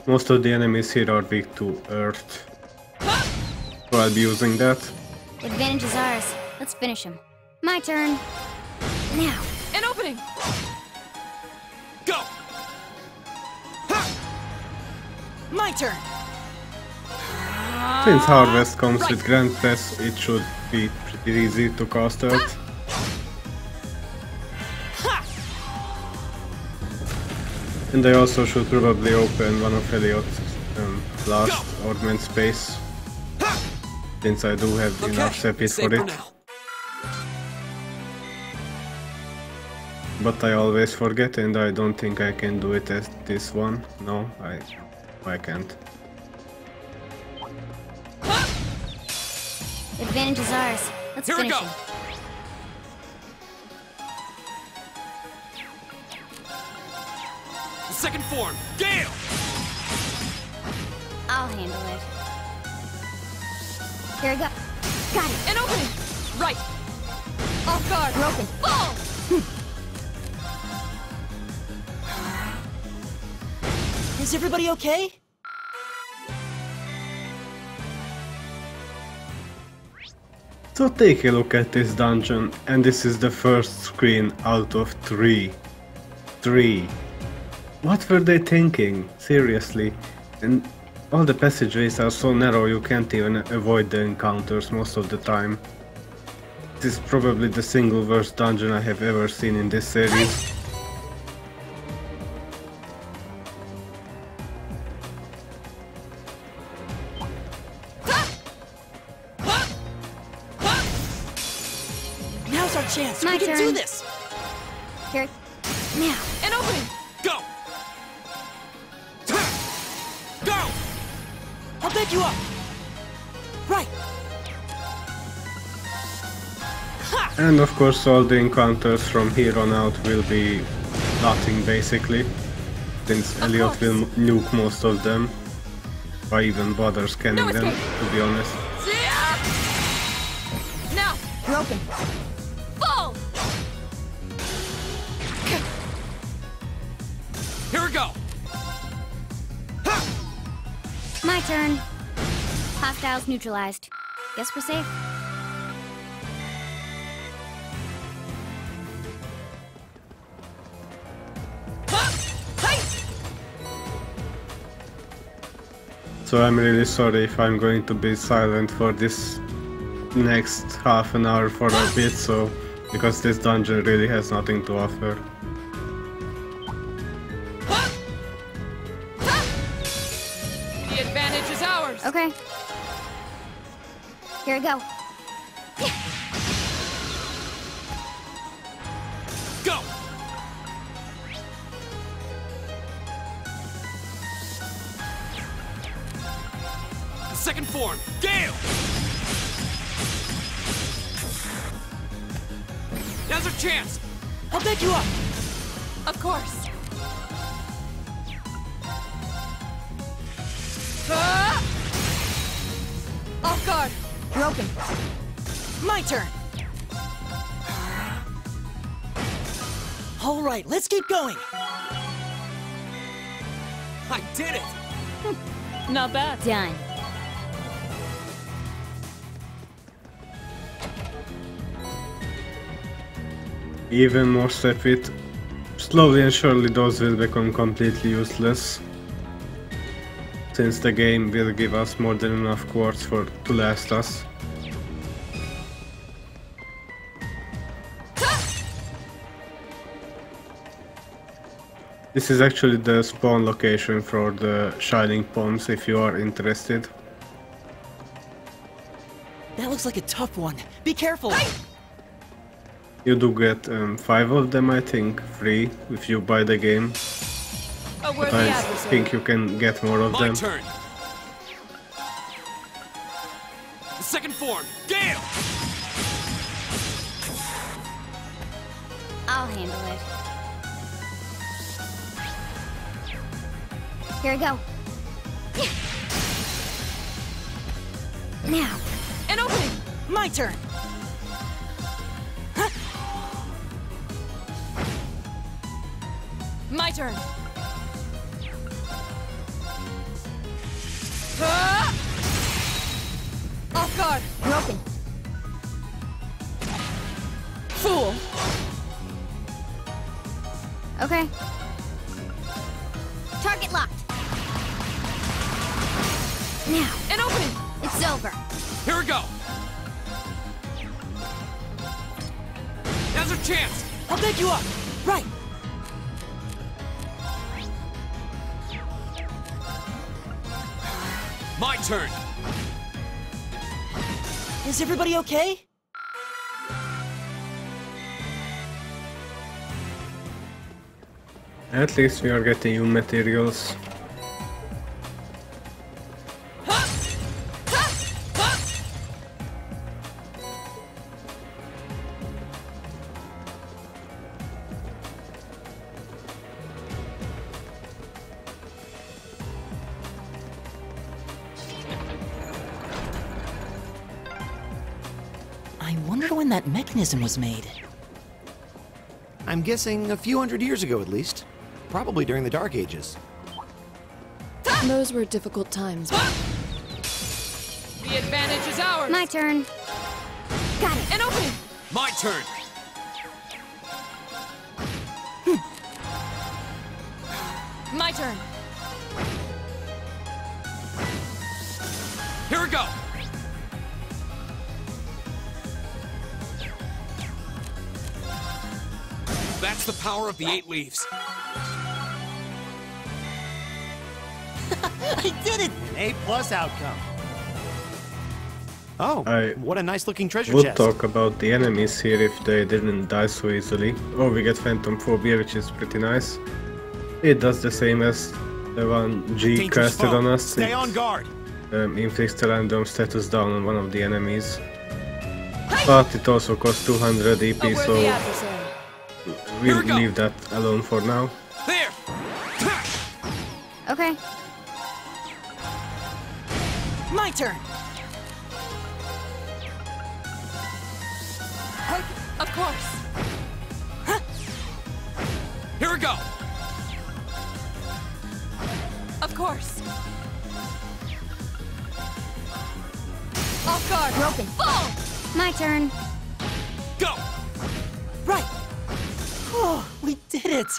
Most of the enemies here are weak to earth, so I'll be using that. Advantage is ours. Let's finish him. My turn. Now. An opening! Go! My turn! Since Harvest comes with Grand Press, it should be pretty easy to cast Earth. And I also should probably open one of Elliot's last ornament space, since I do have enough sepit for it. But I always forget, and I don't think I can do it as this one. No, I can't. Advantage is ours. Let's Here we finish go. him. Second form, Gale! I'll handle it. Here I go. Got it. An opening! Right! Off guard! Broken. Fall! Is everybody okay? So take a look at this dungeon, and this is the first screen out of 3. 3. What were they thinking? Seriously. And all the passageways are so narrow you can't even avoid the encounters most of the time. This is probably the single worst dungeon I have ever seen in this series. Now's our chance. My We can do turn. this. Here. Now. An opening! Go! Go! I'll back you up. Right. And of course all the encounters from here on out will be nothing basically, since Elliot will nuke most of them. Why even bother scanning No them, escape. to be honest. Now! Broken. Fall! Here we go! My turn. Hostiles neutralized. Guess we're safe. So I'm really sorry if I'm going to be silent for this next half an hour for a bit, so because this dungeon really has nothing to offer. The advantage is ours! Okay. Here I go. Go! Second form, Gale! Now's our chance! I'll back you up. Of course! Off guard! Broken. My turn. All right, let's keep going. I did it! Not bad. Done. Even more step it. Slowly and surely those will become completely useless, since the game will give us more than enough quartz to last us. This is actually the spawn location for the Shining Ponds if you are interested. That looks like a tough one. Be careful. You do get 5 of them, I think, free if you buy the game. A But worthy I adversary. think you can get more of My them. turn! Second form, Gale! I'll handle it. Here I go. Now. An opening! My turn. My turn! Off guard! Broken. Fool! Okay. Target locked. Now. An opening! It's over. Here we go! Now's our chance! I'll back you up. Right. My turn! Is everybody okay? At least we are getting new materials. I wonder when that mechanism was made. I'm guessing a few hundred years ago at least. Probably during the Dark Ages. Those were difficult times. The advantage is ours! My turn. Got it. An opening! My turn! My turn! Here we go! That's the power of the 8 leaves. I did it! An A+ outcome. Oh, I what a nice looking treasure would chest. talk about the enemies here if they didn't die so easily. Oh, we get Phantom Phobia, which is pretty nice. It does the same as the one G Dangerous casted foe. on us. Stay on guard. Inflicts a random status down on one of the enemies. But it also costs 200 EP, A worthy so adversary. we'll we go. leave that alone for now. There! Okay. My turn! Of course. Here we go! Of course. Off guard. Broken. Fall! My turn. Go! Right! Oh, we did it!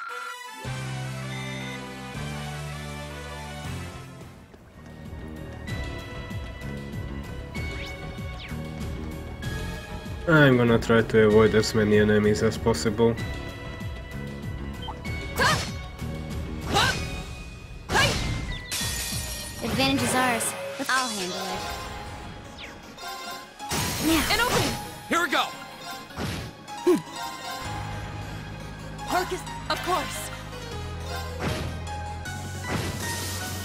I'm gonna try to avoid as many enemies as possible. Advantage is ours. I'll handle it. Now. An opening! Here we go! Harkus! Of course.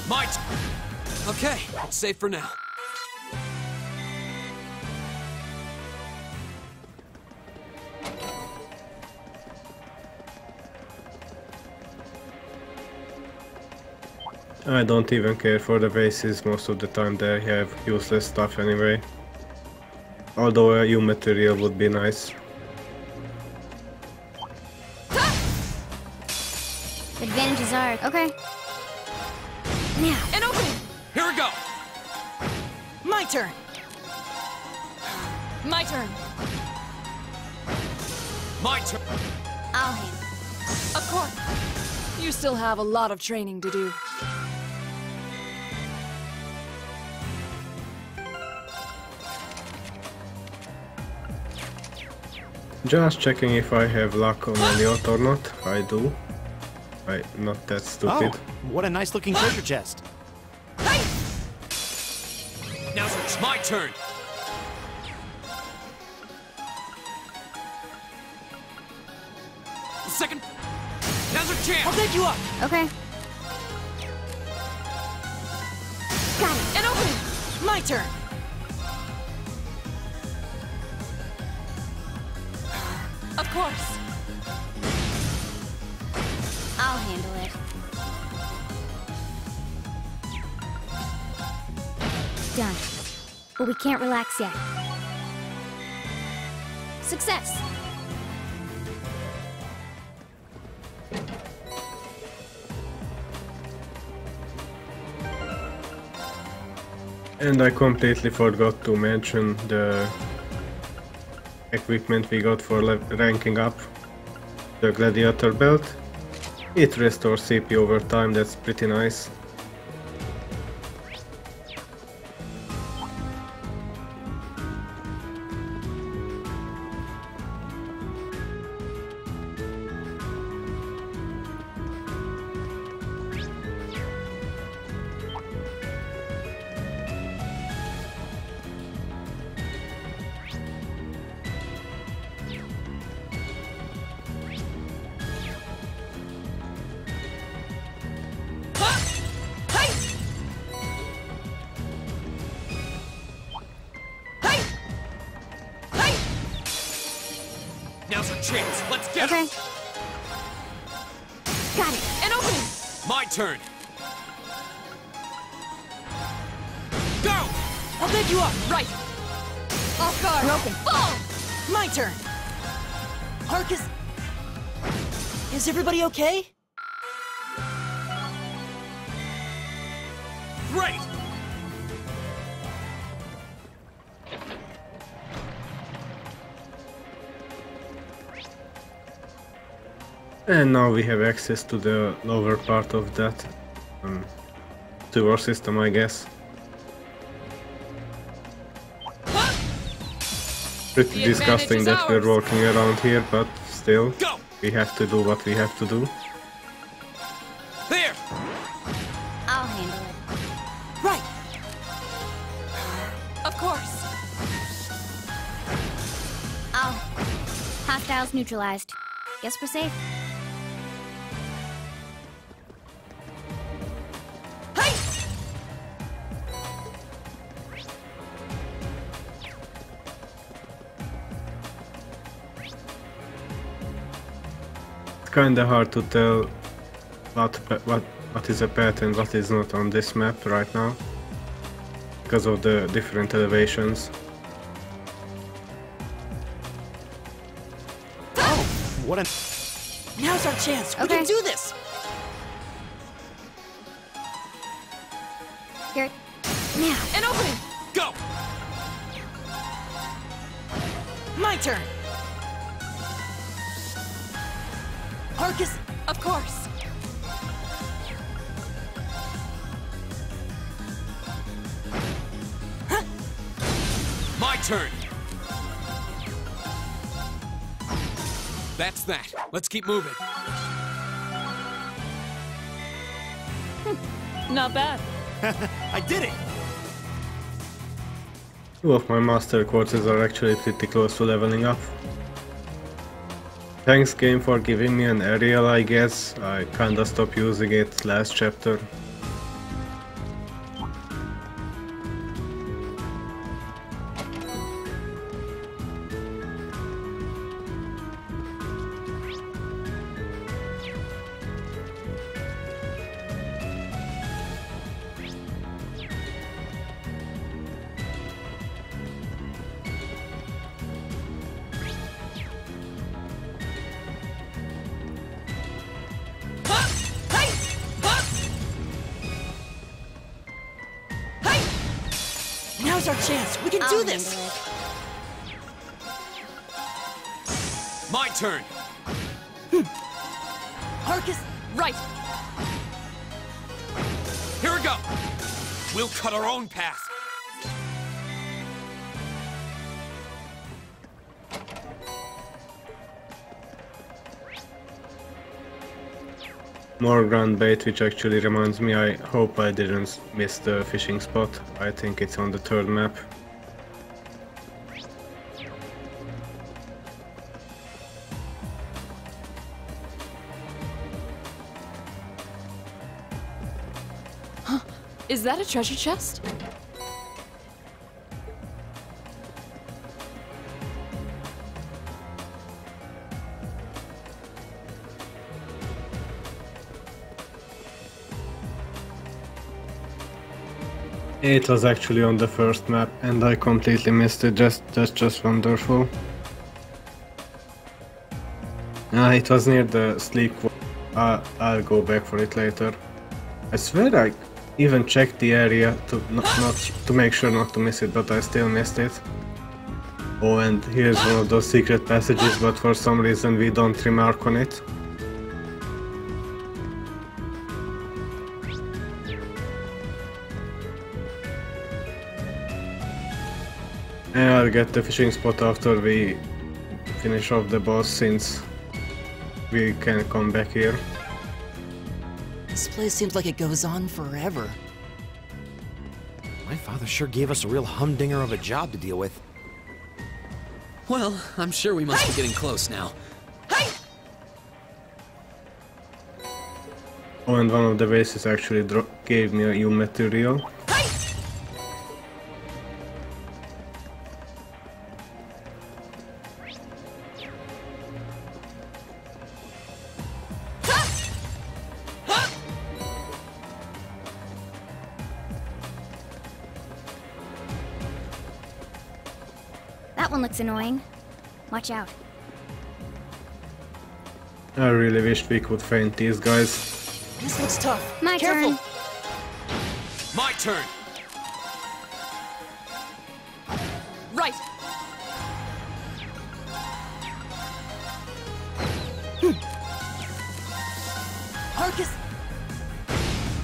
My Okay, it's safe for now. I don't even care for the bases, most of the time they have useless stuff anyway. Although a new material would be nice. Advantage is ours. Okay. Now. An opening! Here we go! My turn! My turn. My turn! I'll handle it. Of course. You still have a lot of training to do. Just checking if I have luck on Elliot or not. I do. I'm not that stupid. Oh, what a nice looking treasure chest. Now's it's my turn! Second! Now's our I'll chance! take you up! Okay. Got it. An opening! My turn! Of course. I'll handle it. Done. But we can't relax yet. Success! And I completely forgot to mention the equipment we got for ranking up. The Gladiator belt. It restores CP over time, that's pretty nice. Now's our chance! Let's get Okay. it! Got it. An opening! My turn! Go! I'll take you up! Right! Off guard! Broken. Fall! My turn! Arcus... Is everybody okay? Great! And now we have access to the lower part of that sewer system, I guess. Pretty disgusting that we're walking around here, but still, we have to do what we have to do. There! I'll handle it. Right! Of course. Oh. Hostiles neutralized. Guess we're safe. It's kinda hard to tell what is a pet and what is not on this map right now, because of the different elevations. Oh, what an... Now's our chance! We Okay. can do this! Here. Now. An opening! Go! My turn! Arcus... Of course. My turn! That's that. Let's keep moving. Not bad. I did it! Two of my master courses are actually pretty close to leveling up. Thanks game for giving me an aerial, I guess. I kinda stopped using it last chapter. Now's our chance! We can I'll do handle this! it. My turn! Arcus... Right. Here we go! We'll cut our own path. More ground bait, which actually reminds me, I hope I didn't miss the fishing spot. I think it's on the third map. Is that a treasure chest? It was actually on the first map and I completely missed it. That's just wonderful. It was near the sleep. I'll go back for it later. I swear I even checked the area to not to make sure not to miss it, but I still missed it. Oh, and here's one of those secret passages, but for some reason we don't remark on it. And I'll get the fishing spot after we finish off the boss, since we can come back here. This place seems like it goes on forever. My father sure gave us a real humdinger of a job to deal with. Well, I'm sure we must be getting close now. Oh, and one of the bases actually gave me a new material. That one looks annoying. Watch out. I really wished we could feint these guys. This looks tough. My Careful. turn. My turn. Right. Arcus,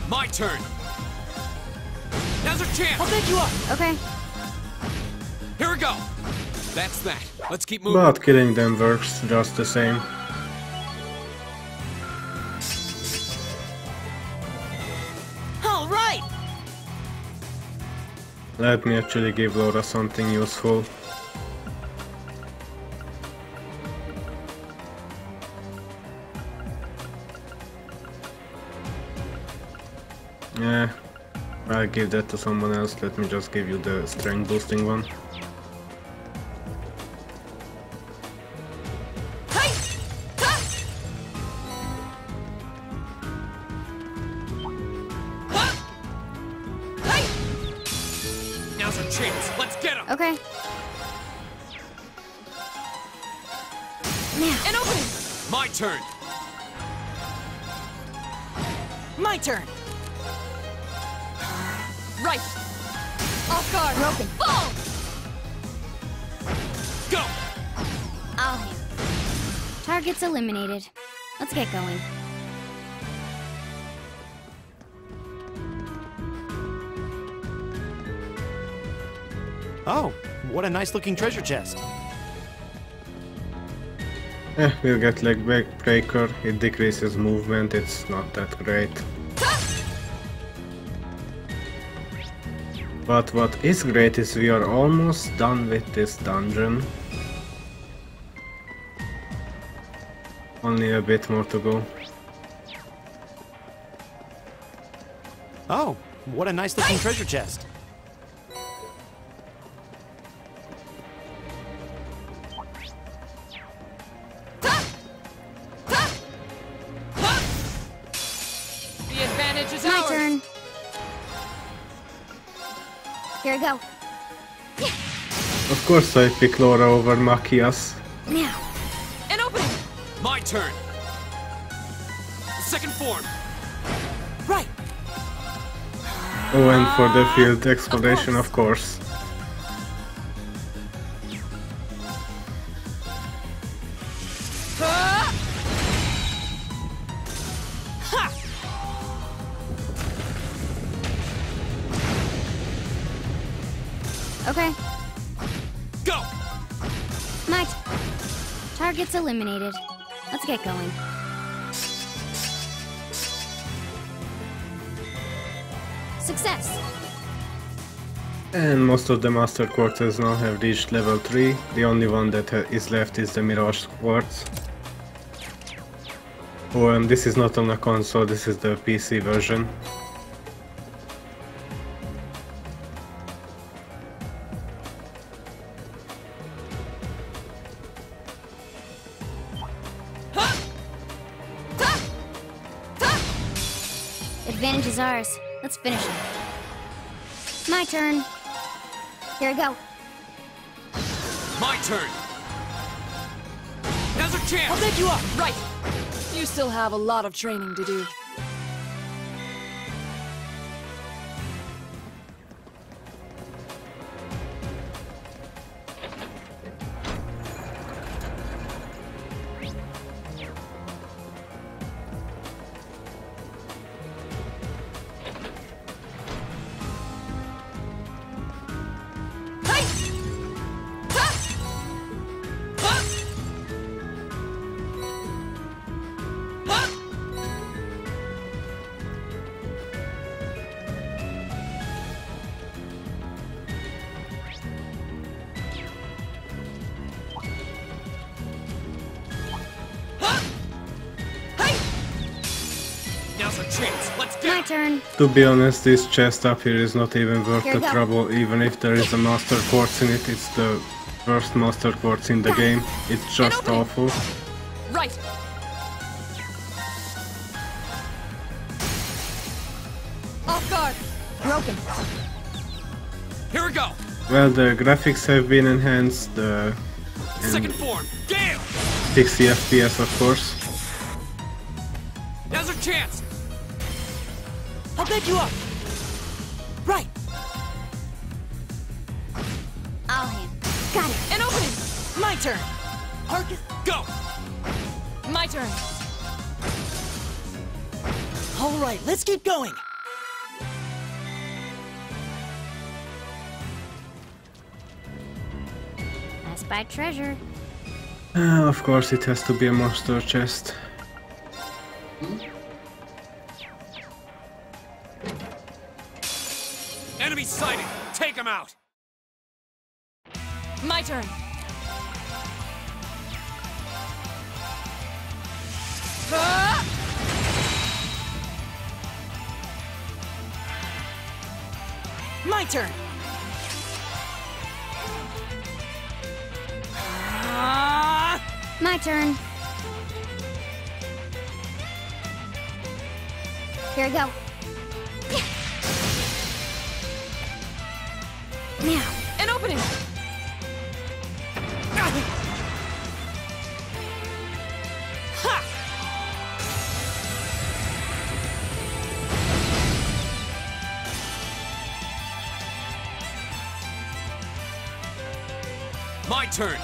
My turn. Now's our chance. I'll pick you up. Okay. Here we go. That's that. Let's keep moving. But killing them works just the same. All right. Let me actually give Laura something useful. Yeah, I'll give that to someone else. Let me just give you the strength boosting one. Now's our chance. Let's get him. Okay. Now. An opening. My turn. My turn. Right. Off guard. Broken. Fall. Go. I'll handle it. Target's eliminated. Let's get going. Oh, what a nice looking treasure chest. We'll get leg breaker. It decreases movement. It's not that great. But what is great is we are almost done with this dungeon. Only a bit more to go. Oh, what a nice looking treasure chest. The advantage is My ours. turn. Here we go. Of course I pick Laura over Machias. Now. An opening. My turn. Second form. Right. Oh, and for the field exploration, of course. Okay. Go. My target's eliminated. Let's get going. Success. And most of the Master Quartzes now have reached level 3. The only one that is left is the Mirage Quartz. Oh, and this is not on a console, this is the PC version. Advantage is ours. Let's finish it. My turn. Here we go. My turn. Now's our I'll chance. pick you up. Right. You still have a lot of training to do. Now's our chance. Let's My get him. turn. To be honest, this chest up here is not even worth Here the we go. trouble, even if there is a Master Quartz in it. It's the worst Master Quartz in the game. It's just awful. Right. Off guard. Broken. Here we go. Well, the graphics have been enhanced, the Second form, Gale! 60 FPS of course. Now's our chance! I'll back you up! Right! I'll handle. Got it. An opening! My turn! Hark! Go! My turn! Alright, let's keep going! I spy treasure. Of course it has to be a monster chest. Enemy sighted! Take him out! My turn! Ah! My turn! My turn. Here I go. Now. An opening! Ha! My turn!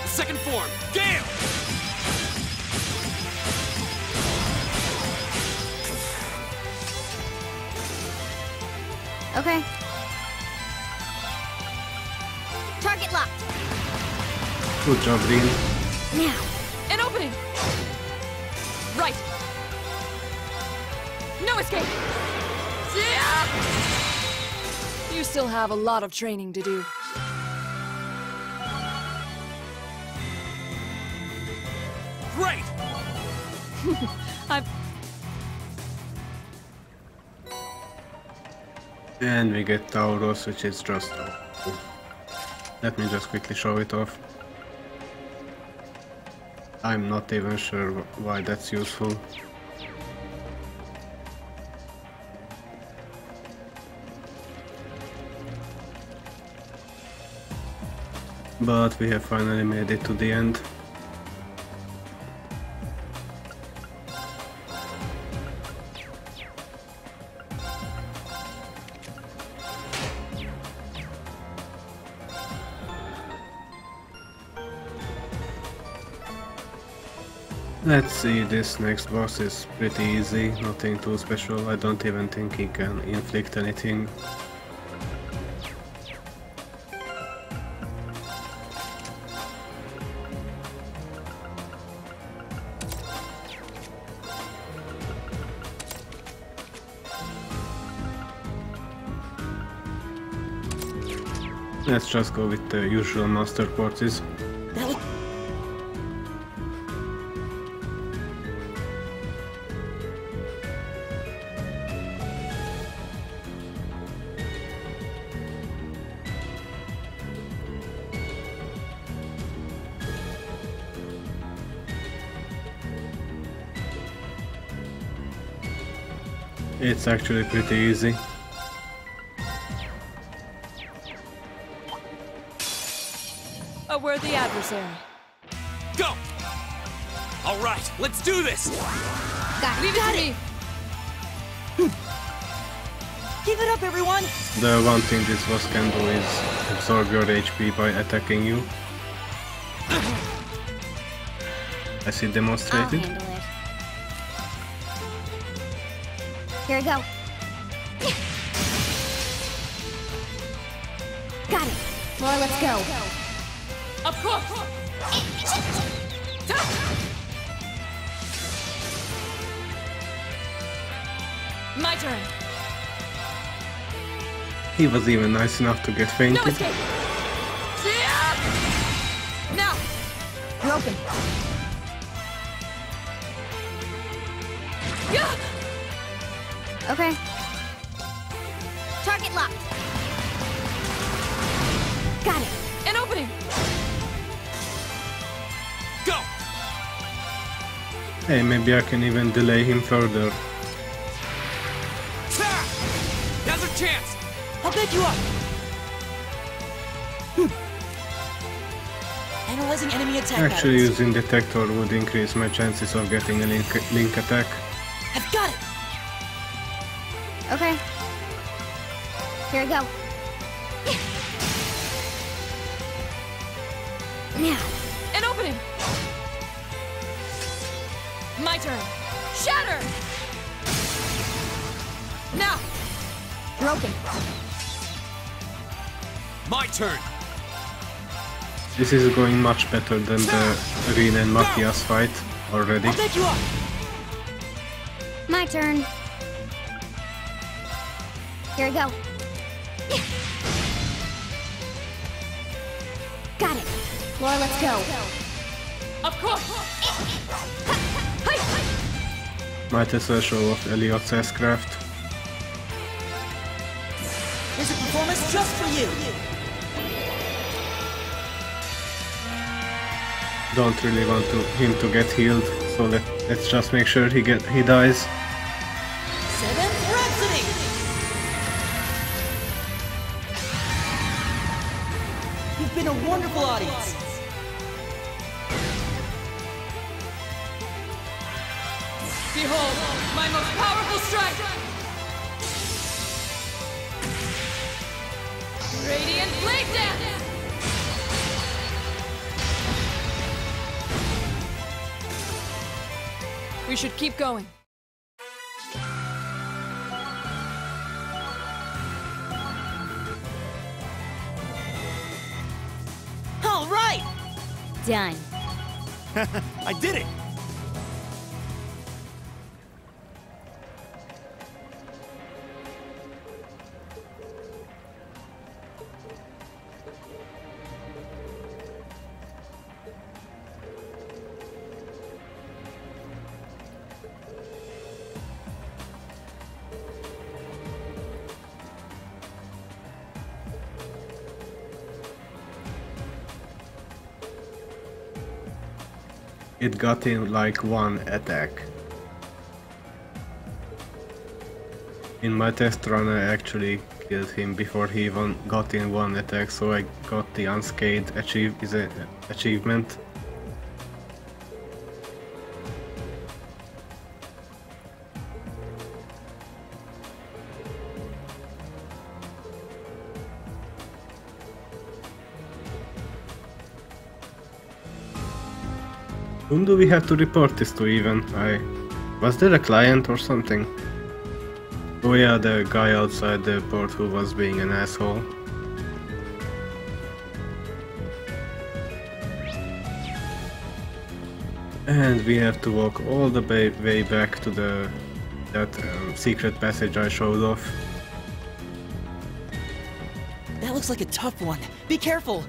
Second form, Gale! Okay. Target locked. Good job, Dean. Now. An opening! Right! No escape! Yeah! You still have a lot of training to do. Great! And we get Tauros, which is just... Let me just quickly show it off. I'm not even sure why that's useful. But we have finally made it to the end. Let's see, this next boss is pretty easy, nothing too special. I don't even think he can inflict anything. Let's just go with the usual master quarters. It's actually pretty easy. A worthy adversary. Go! Alright, let's do this! Leave it to me! Keep it up, everyone! The one thing this boss can do is absorb your HP by attacking you. As it demonstrated. I'll handle it. Here I go. Got it. Laura, let's go. Of course! My turn. He was even nice enough to get No fainted. escape! Now! You're open. Okay. Target locked. Got it. An opening! Go! Hey, maybe I can even delay him further. Now's our chance! I'll pick you up! Analyzing enemy attack Actually, patterns. using detector would increase my chances of getting a link attack. I've got it! Okay. Here we go. Now. An opening! My turn. Shatter! Now! Broken. My turn. This is going much better than the Arena and Matthias fight already. I'll take you up! My turn. Here we go. Got it. Laura, let's go. Of course! Might as well show off Elliot's S-Craft. Here's a performance just for you! Don't really want him to get healed, so let's just make sure he dies. 7th Rhapsody! You've been a wonderful audience. Behold, my most powerful strike! Radiant Blade Dance! We should keep going. All right! Done. I did it. It got in like one attack. In my test run I actually killed him before he even got in one attack, so I got the unscathed achievement. Whom do we have to report this to even? Was there a client or something? Oh yeah, the guy outside the port who was being an asshole. And we have to walk all the way back to that secret passage I showed off. That looks like a tough one. Be careful!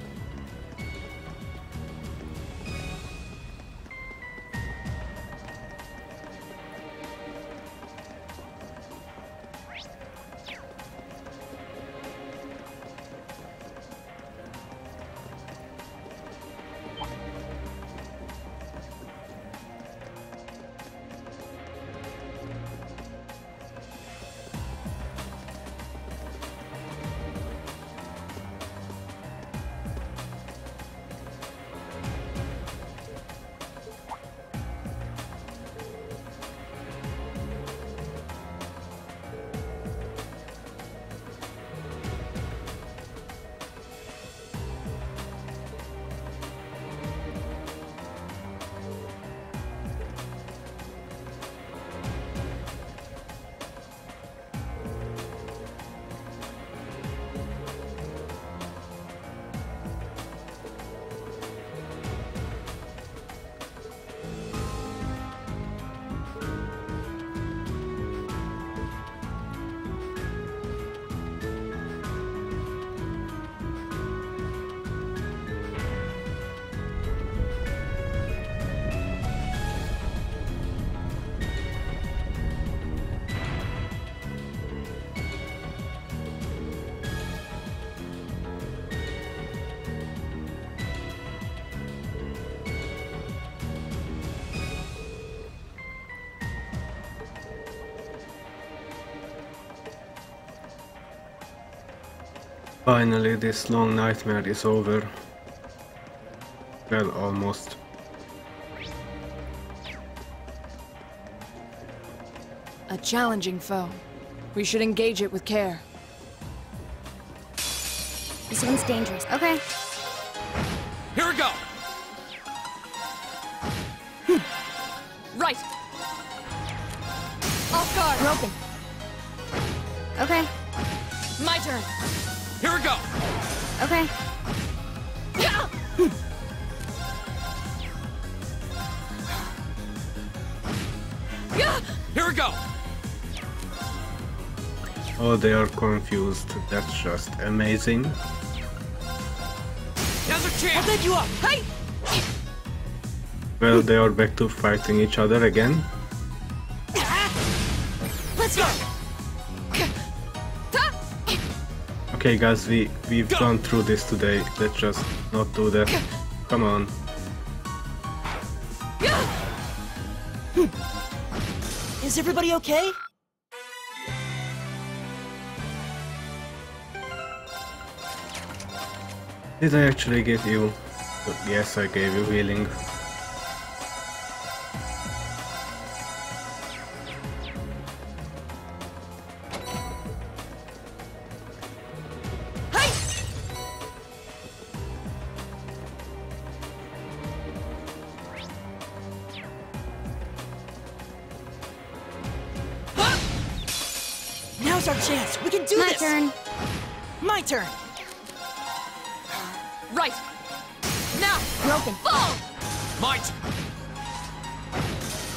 Finally, this long nightmare is over. Well, almost. A challenging foe. We should engage it with care. This one's dangerous. Okay. Here we go! Right! Off guard! Broken. Okay. My turn! Here we go! Okay. Here we go! Oh, they are confused. That's just amazing. Now's our chance! I'll take you up! Hey! Well, they are back to fighting each other again. Let's go! Okay guys, we've gone through this today. Let's just not do that. Come on. Is everybody okay? Did I actually give you... Yes, I gave you healing. Now's our chance. We can do My this. turn. My turn. Right! Now! Broken. Fall! My turn!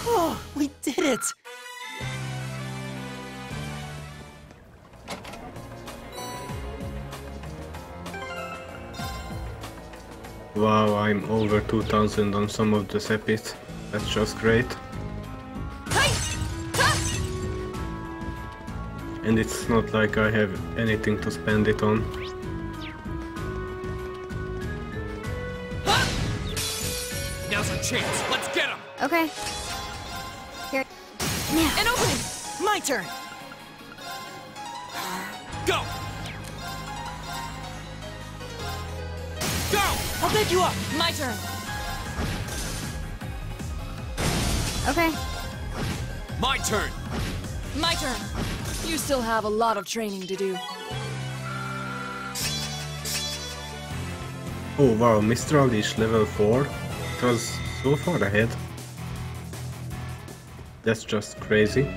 Oh, we did it. Wow, I'm over 2000 on some of the sepits. That's just great. And it's not like I have anything to spend it on. Now's our chance! Let's get him! Okay. Here. Now. An opening! My turn. Go! Go! I'll pick you up. My turn! Okay. My turn! My turn! You still have a lot of training to do. Oh wow, Mr. Alish level 4? It was so far ahead. That's just crazy.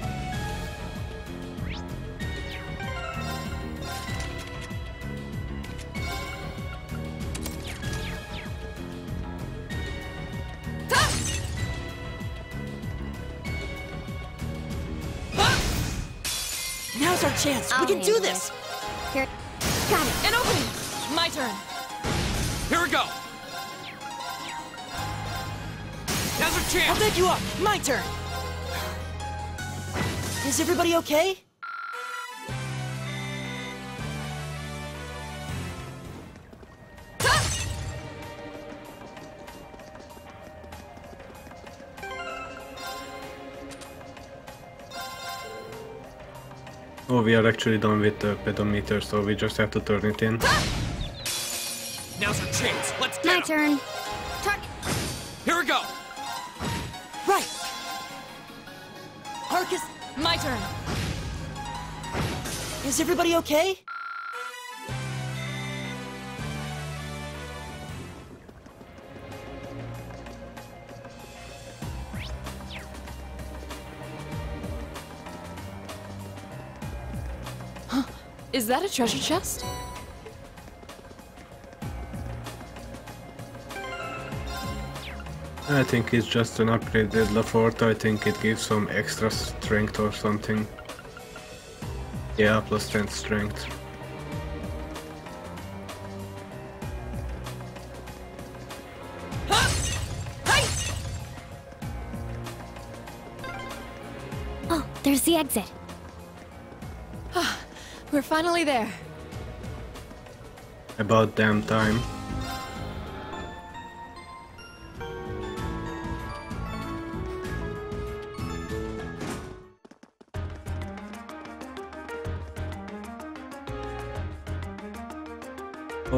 Now's our chance. I'll We can do handle this. it. Here. Got it. An opening! My turn! Here we go! Now's our I'll chance! pick you up. My turn. Is everybody okay? Oh, we are actually done with the pedometer, so we just have to turn it in. Now's our chance! Let's My get him! turn. Target. Here we go! Right. Arcus, My turn! is everybody okay? Is that a treasure chest? I think it's just an upgraded Lafort. I think it gives some extra strength or something. Yeah, plus 10 strength. Oh, there's the exit. We're finally there. About damn time.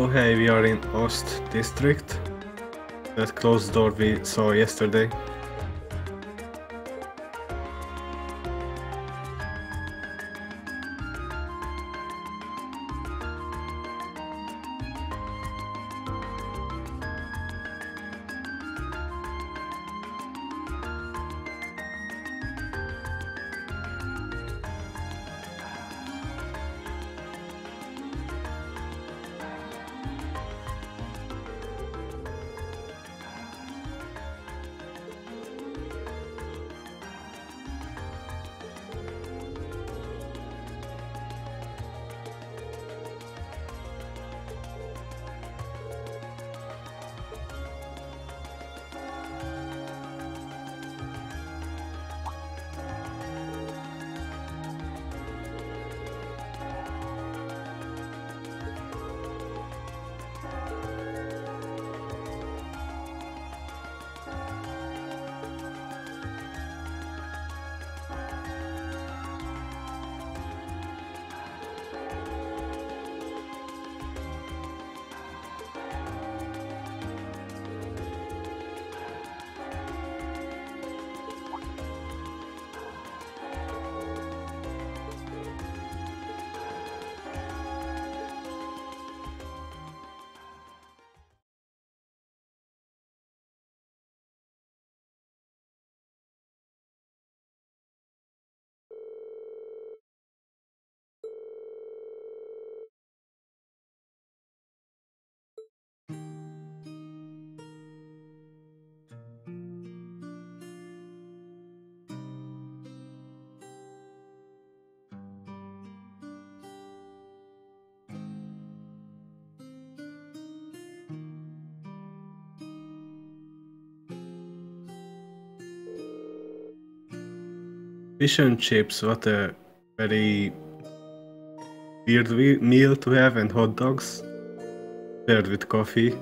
Oh hey, we are in Ost district. That closed door we saw yesterday. Fish and chips, what a very weird meal to have, and hot dogs paired with coffee.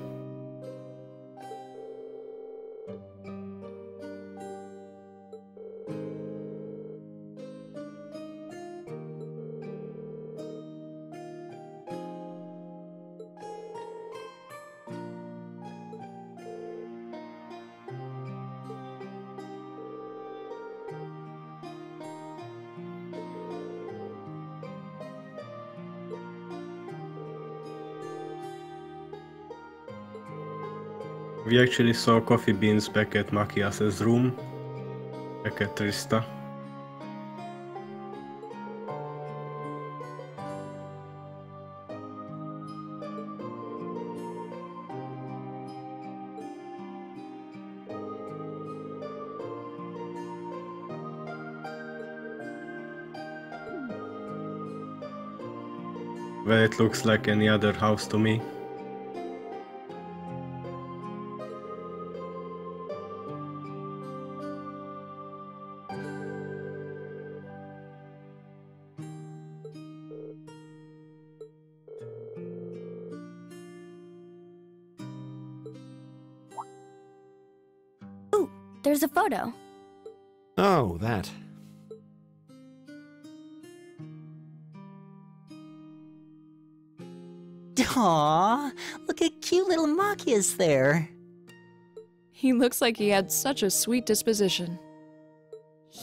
We actually saw coffee beans back at Machias's room, back at Trista. Well, it looks like any other house to me. Ooh, there's a photo. Oh, that. Aww, look at cute little Machias there. He looks like he had such a sweet disposition.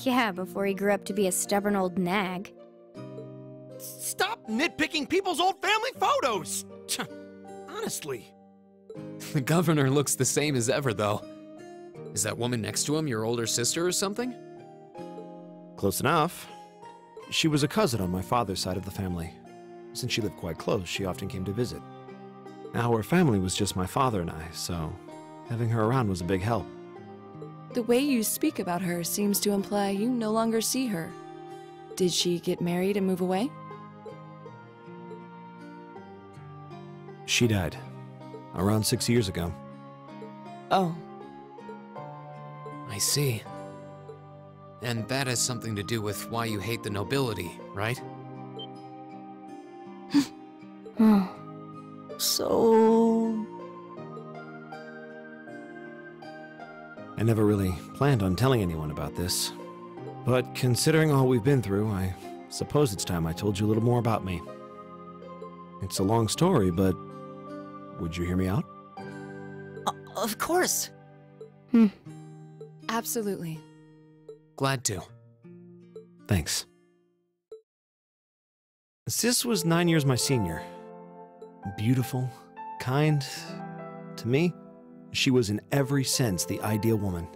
Yeah, before he grew up to be a stubborn old nag. Stop nitpicking people's old family photos! Honestly. The governor looks the same as ever, though. Is that woman next to him your older sister or something? Close enough. She was a cousin on my father's side of the family. Since she lived quite close, she often came to visit. Our family was just my father and I, so having her around was a big help. The way you speak about her seems to imply you no longer see her. Did she get married and move away? She died around 6 years ago. Oh. I see. And that has something to do with why you hate the nobility, right? So... I never really planned on telling anyone about this. But considering all we've been through, I suppose it's time I told you a little more about me. It's a long story, but Would you hear me out? Of course. Absolutely. Glad to. Thanks. Sis was 9 years my senior. Beautiful, kind. To me, she was in every sense the ideal woman.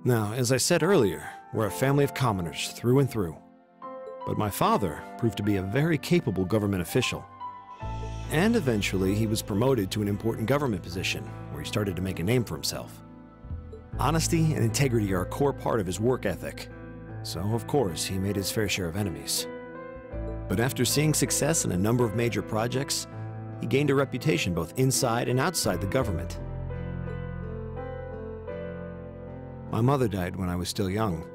Now, as I said earlier, we're a family of commoners through and through. But my father proved to be a very capable government official. And eventually, he was promoted to an important government position, where he started to make a name for himself. Honesty and integrity are a core part of his work ethic. So, of course, he made his fair share of enemies. But after seeing success in a number of major projects, he gained a reputation both inside and outside the government. My mother died when I was still young,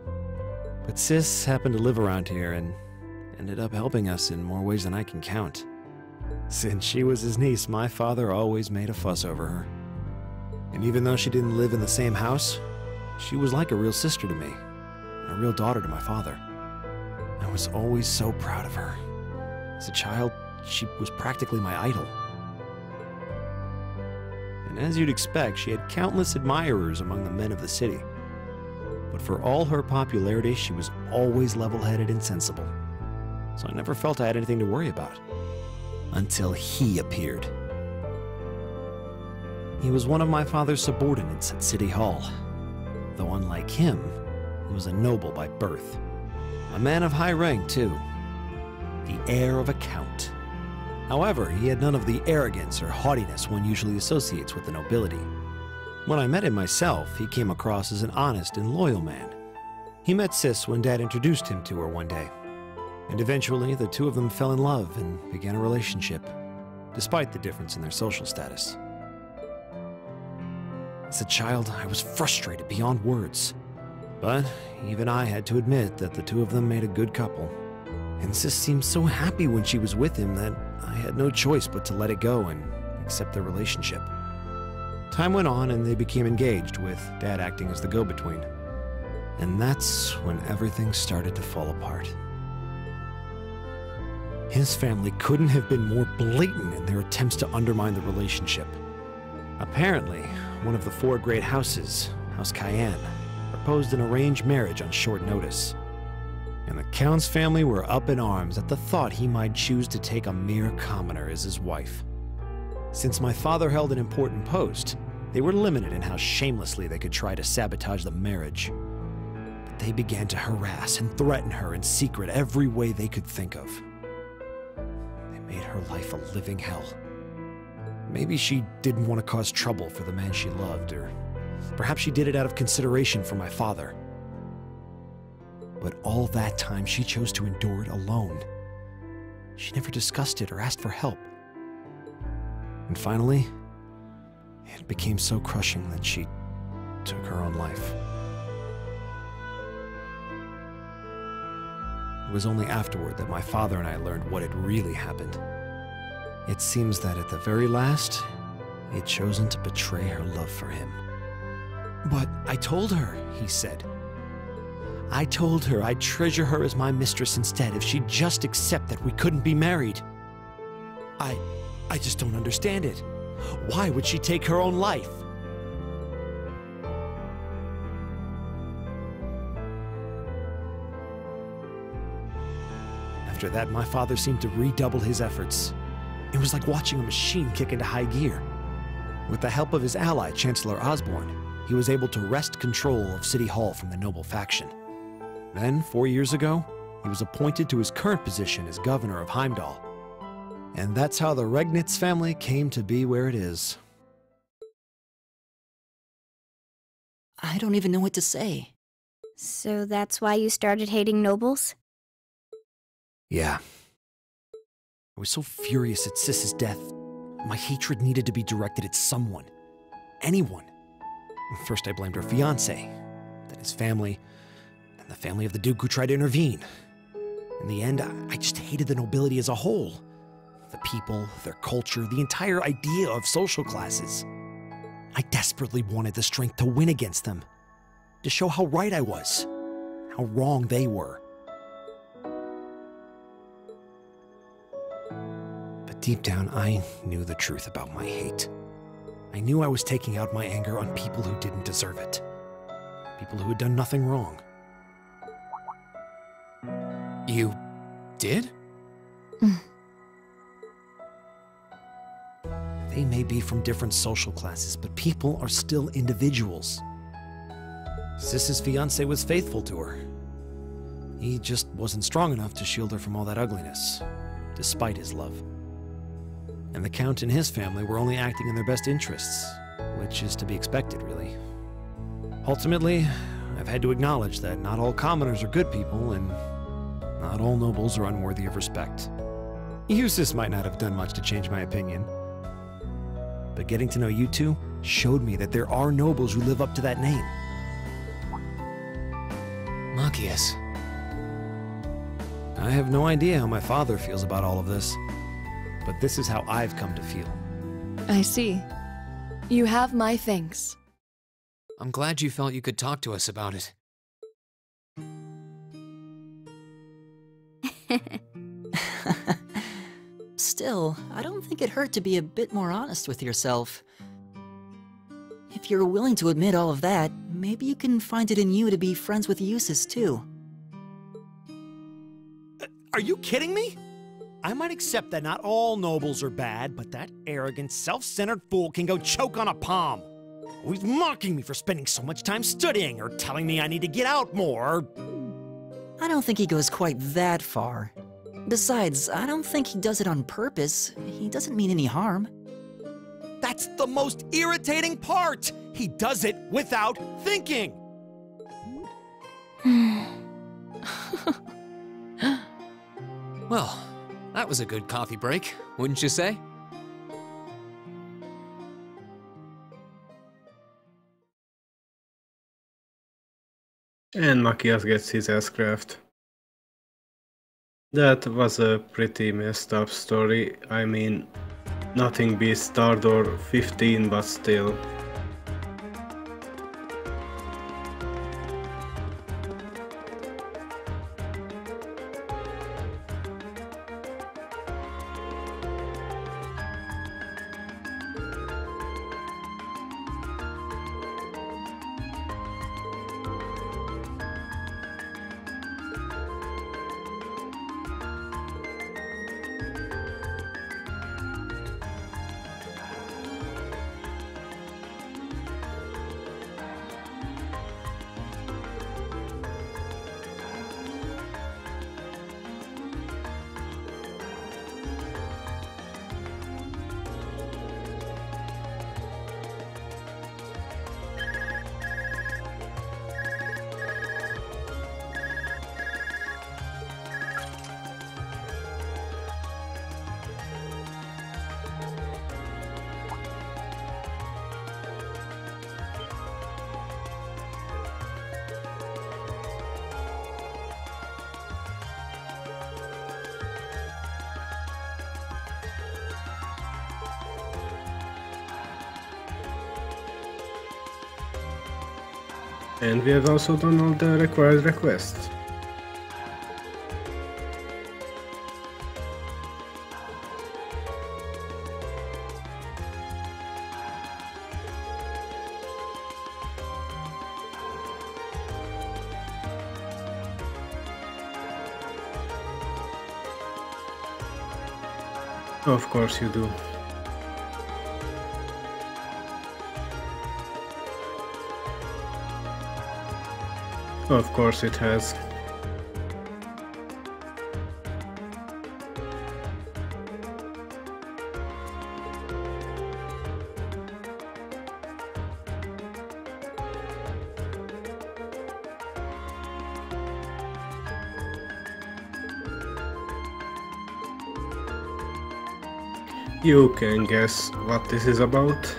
but Sis happened to live around here and ended up helping us in more ways than I can count. Since she was his niece, my father always made a fuss over her. And even though she didn't live in the same house, she was like a real sister to me, and a real daughter to my father. I was always so proud of her. As a child, she was practically my idol. And as you'd expect, she had countless admirers among the men of the city. But for all her popularity, she was always level-headed and sensible. So I never felt I had anything to worry about. Until he appeared. He was one of my father's subordinates at City Hall. Though unlike him, he was a noble by birth. A man of high rank, too. The heir of a count. However, he had none of the arrogance or haughtiness one usually associates with the nobility. When I met him myself, he came across as an honest and loyal man. He met Sis when Dad introduced him to her one day. And eventually, the two of them fell in love and began a relationship, despite the difference in their social status. As a child, I was frustrated beyond words. But even I had to admit that the two of them made a good couple. And Sis seemed so happy when she was with him that I had no choice but to let it go and accept their relationship. Time went on and they became engaged, with Dad acting as the go-between. And that's when everything started to fall apart. His family couldn't have been more blatant in their attempts to undermine the relationship. Apparently, one of the four great houses, House Cayenne, proposed an arranged marriage on short notice. And the Count's family were up in arms at the thought he might choose to take a mere commoner as his wife. Since my father held an important post, they were limited in how shamelessly they could try to sabotage the marriage. But they began to harass and threaten her in secret every way they could think of. They made her life a living hell. Maybe she didn't want to cause trouble for the man she loved, or perhaps she did it out of consideration for my father. But all that time, she chose to endure it alone. She never discussed it or asked for help. And finally, it became so crushing that she took her own life. It was only afterward that my father and I learned what had really happened. It seems that at the very last, he had chosen to betray her love for him. But I told her, he said. I told her I'd treasure her as my mistress instead if she'd just accept that we couldn't be married. I just don't understand it. Why would she take her own life? After that, my father seemed to redouble his efforts. It was like watching a machine kick into high gear. With the help of his ally, Chancellor Osborne, he was able to wrest control of City Hall from the noble faction. Then, 4 years ago, he was appointed to his current position as governor of Heimdall. And that's how the Regnitz family came to be where it is. I don't even know what to say. So that's why you started hating nobles? Yeah. I was so furious at Sis's death. My hatred needed to be directed at someone. Anyone. First I blamed her fiancé, then his family, then the family of the Duke who tried to intervene. In the end, I just hated the nobility as a whole. The people, their culture, the entire idea of social classes. I desperately wanted the strength to win against them, to show how right I was, how wrong they were. But deep down, I knew the truth about my hate. I knew I was taking out my anger on people who didn't deserve it. People who had done nothing wrong. You did? They may be from different social classes, but people are still individuals. Sis's fiancé was faithful to her. He just wasn't strong enough to shield her from all that ugliness, despite his love. And the Count and his family were only acting in their best interests, which is to be expected, really. Ultimately, I've had to acknowledge that not all commoners are good people, and not all nobles are unworthy of respect. Eustace might not have done much to change my opinion, but getting to know you two showed me that there are nobles who live up to that name. Machias. I have no idea how my father feels about all of this, but this is how I've come to feel. I see. You have my thanks. I'm glad you felt you could talk to us about it. Still, I don't think it hurt to be a bit more honest with yourself. If you're willing to admit all of that, maybe you can find it in you to be friends with Eustace, too. Are you kidding me? I might accept that not all nobles are bad, but that arrogant, self-centered fool can go choke on a palm. He's mocking me for spending so much time studying, or telling me I need to get out more. I don't think he goes quite that far. Besides, I don't think he does it on purpose. He doesn't mean any harm. That's the most irritating part! He does it without thinking! Well, that was a good coffee break, wouldn't you say? And Machias gets his ass craft. That was a pretty messed up story. I mean, nothing beats Stardor 15, but still. And we have also done all the required requests. Of course you do. Of course it has. You can guess what this is about.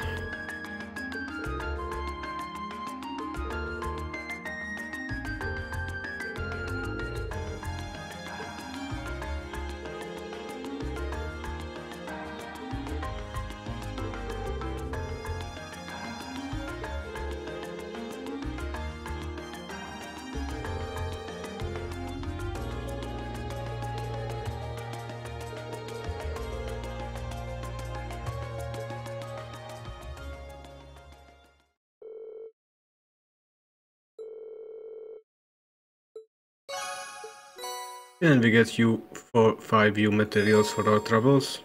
And we get 5 U materials for our troubles.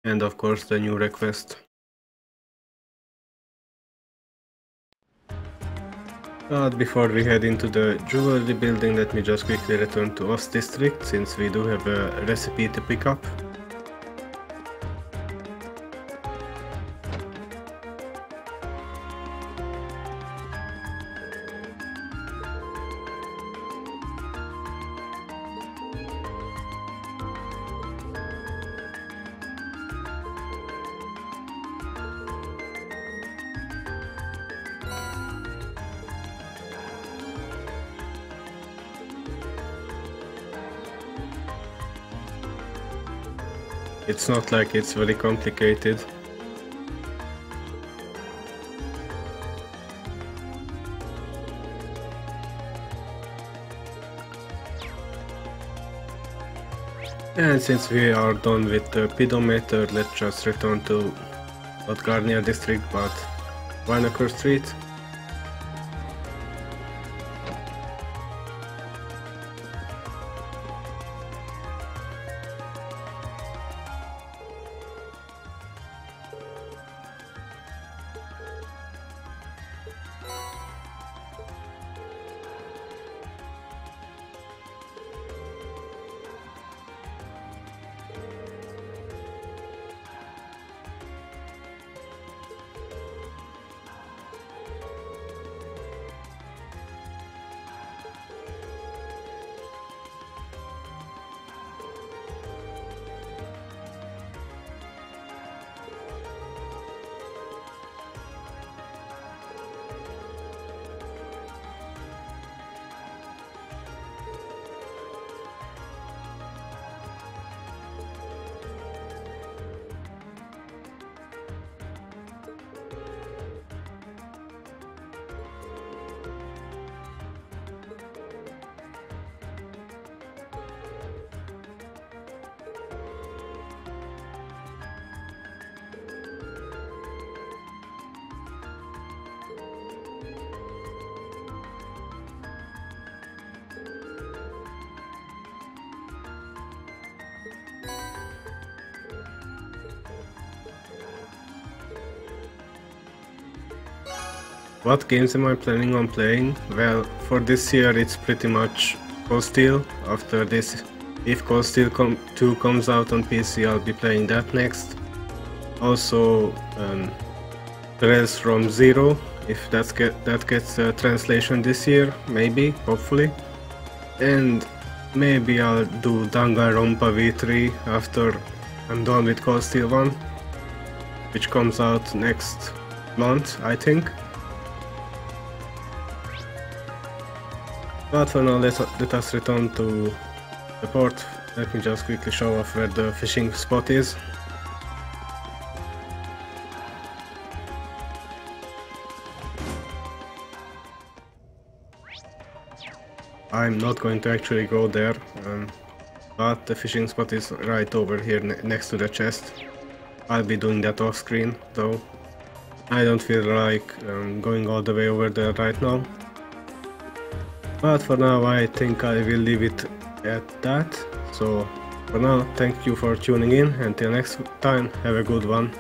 And of course the new request. But before we head into the jewelry building, let me just quickly return to Ost district, since we do have a recipe to pick up. It's not like it's very complicated. And since we are done with the pedometer, let's just return to not Garnier district but Winokur Street. What games am I planning on playing? Well, for this year it's pretty much Cold Steel. After this, if Cold Steel 2 comes out on PC, I'll be playing that next. Also, Trails from Zero, if that gets a translation this year, maybe, hopefully. And maybe I'll do Danganronpa V3 after I'm done with Cold Steel 1, which comes out next month, I think. But for now, let us return to the port. Let me just quickly show off where the fishing spot is. I'm not going to actually go there, but the fishing spot is right over here next to the chest. I'll be doing that off screen though. I don't feel like going all the way over there right now. But for now I think I will leave it at that. So for now, thank you for tuning in. Until next time, have a good one.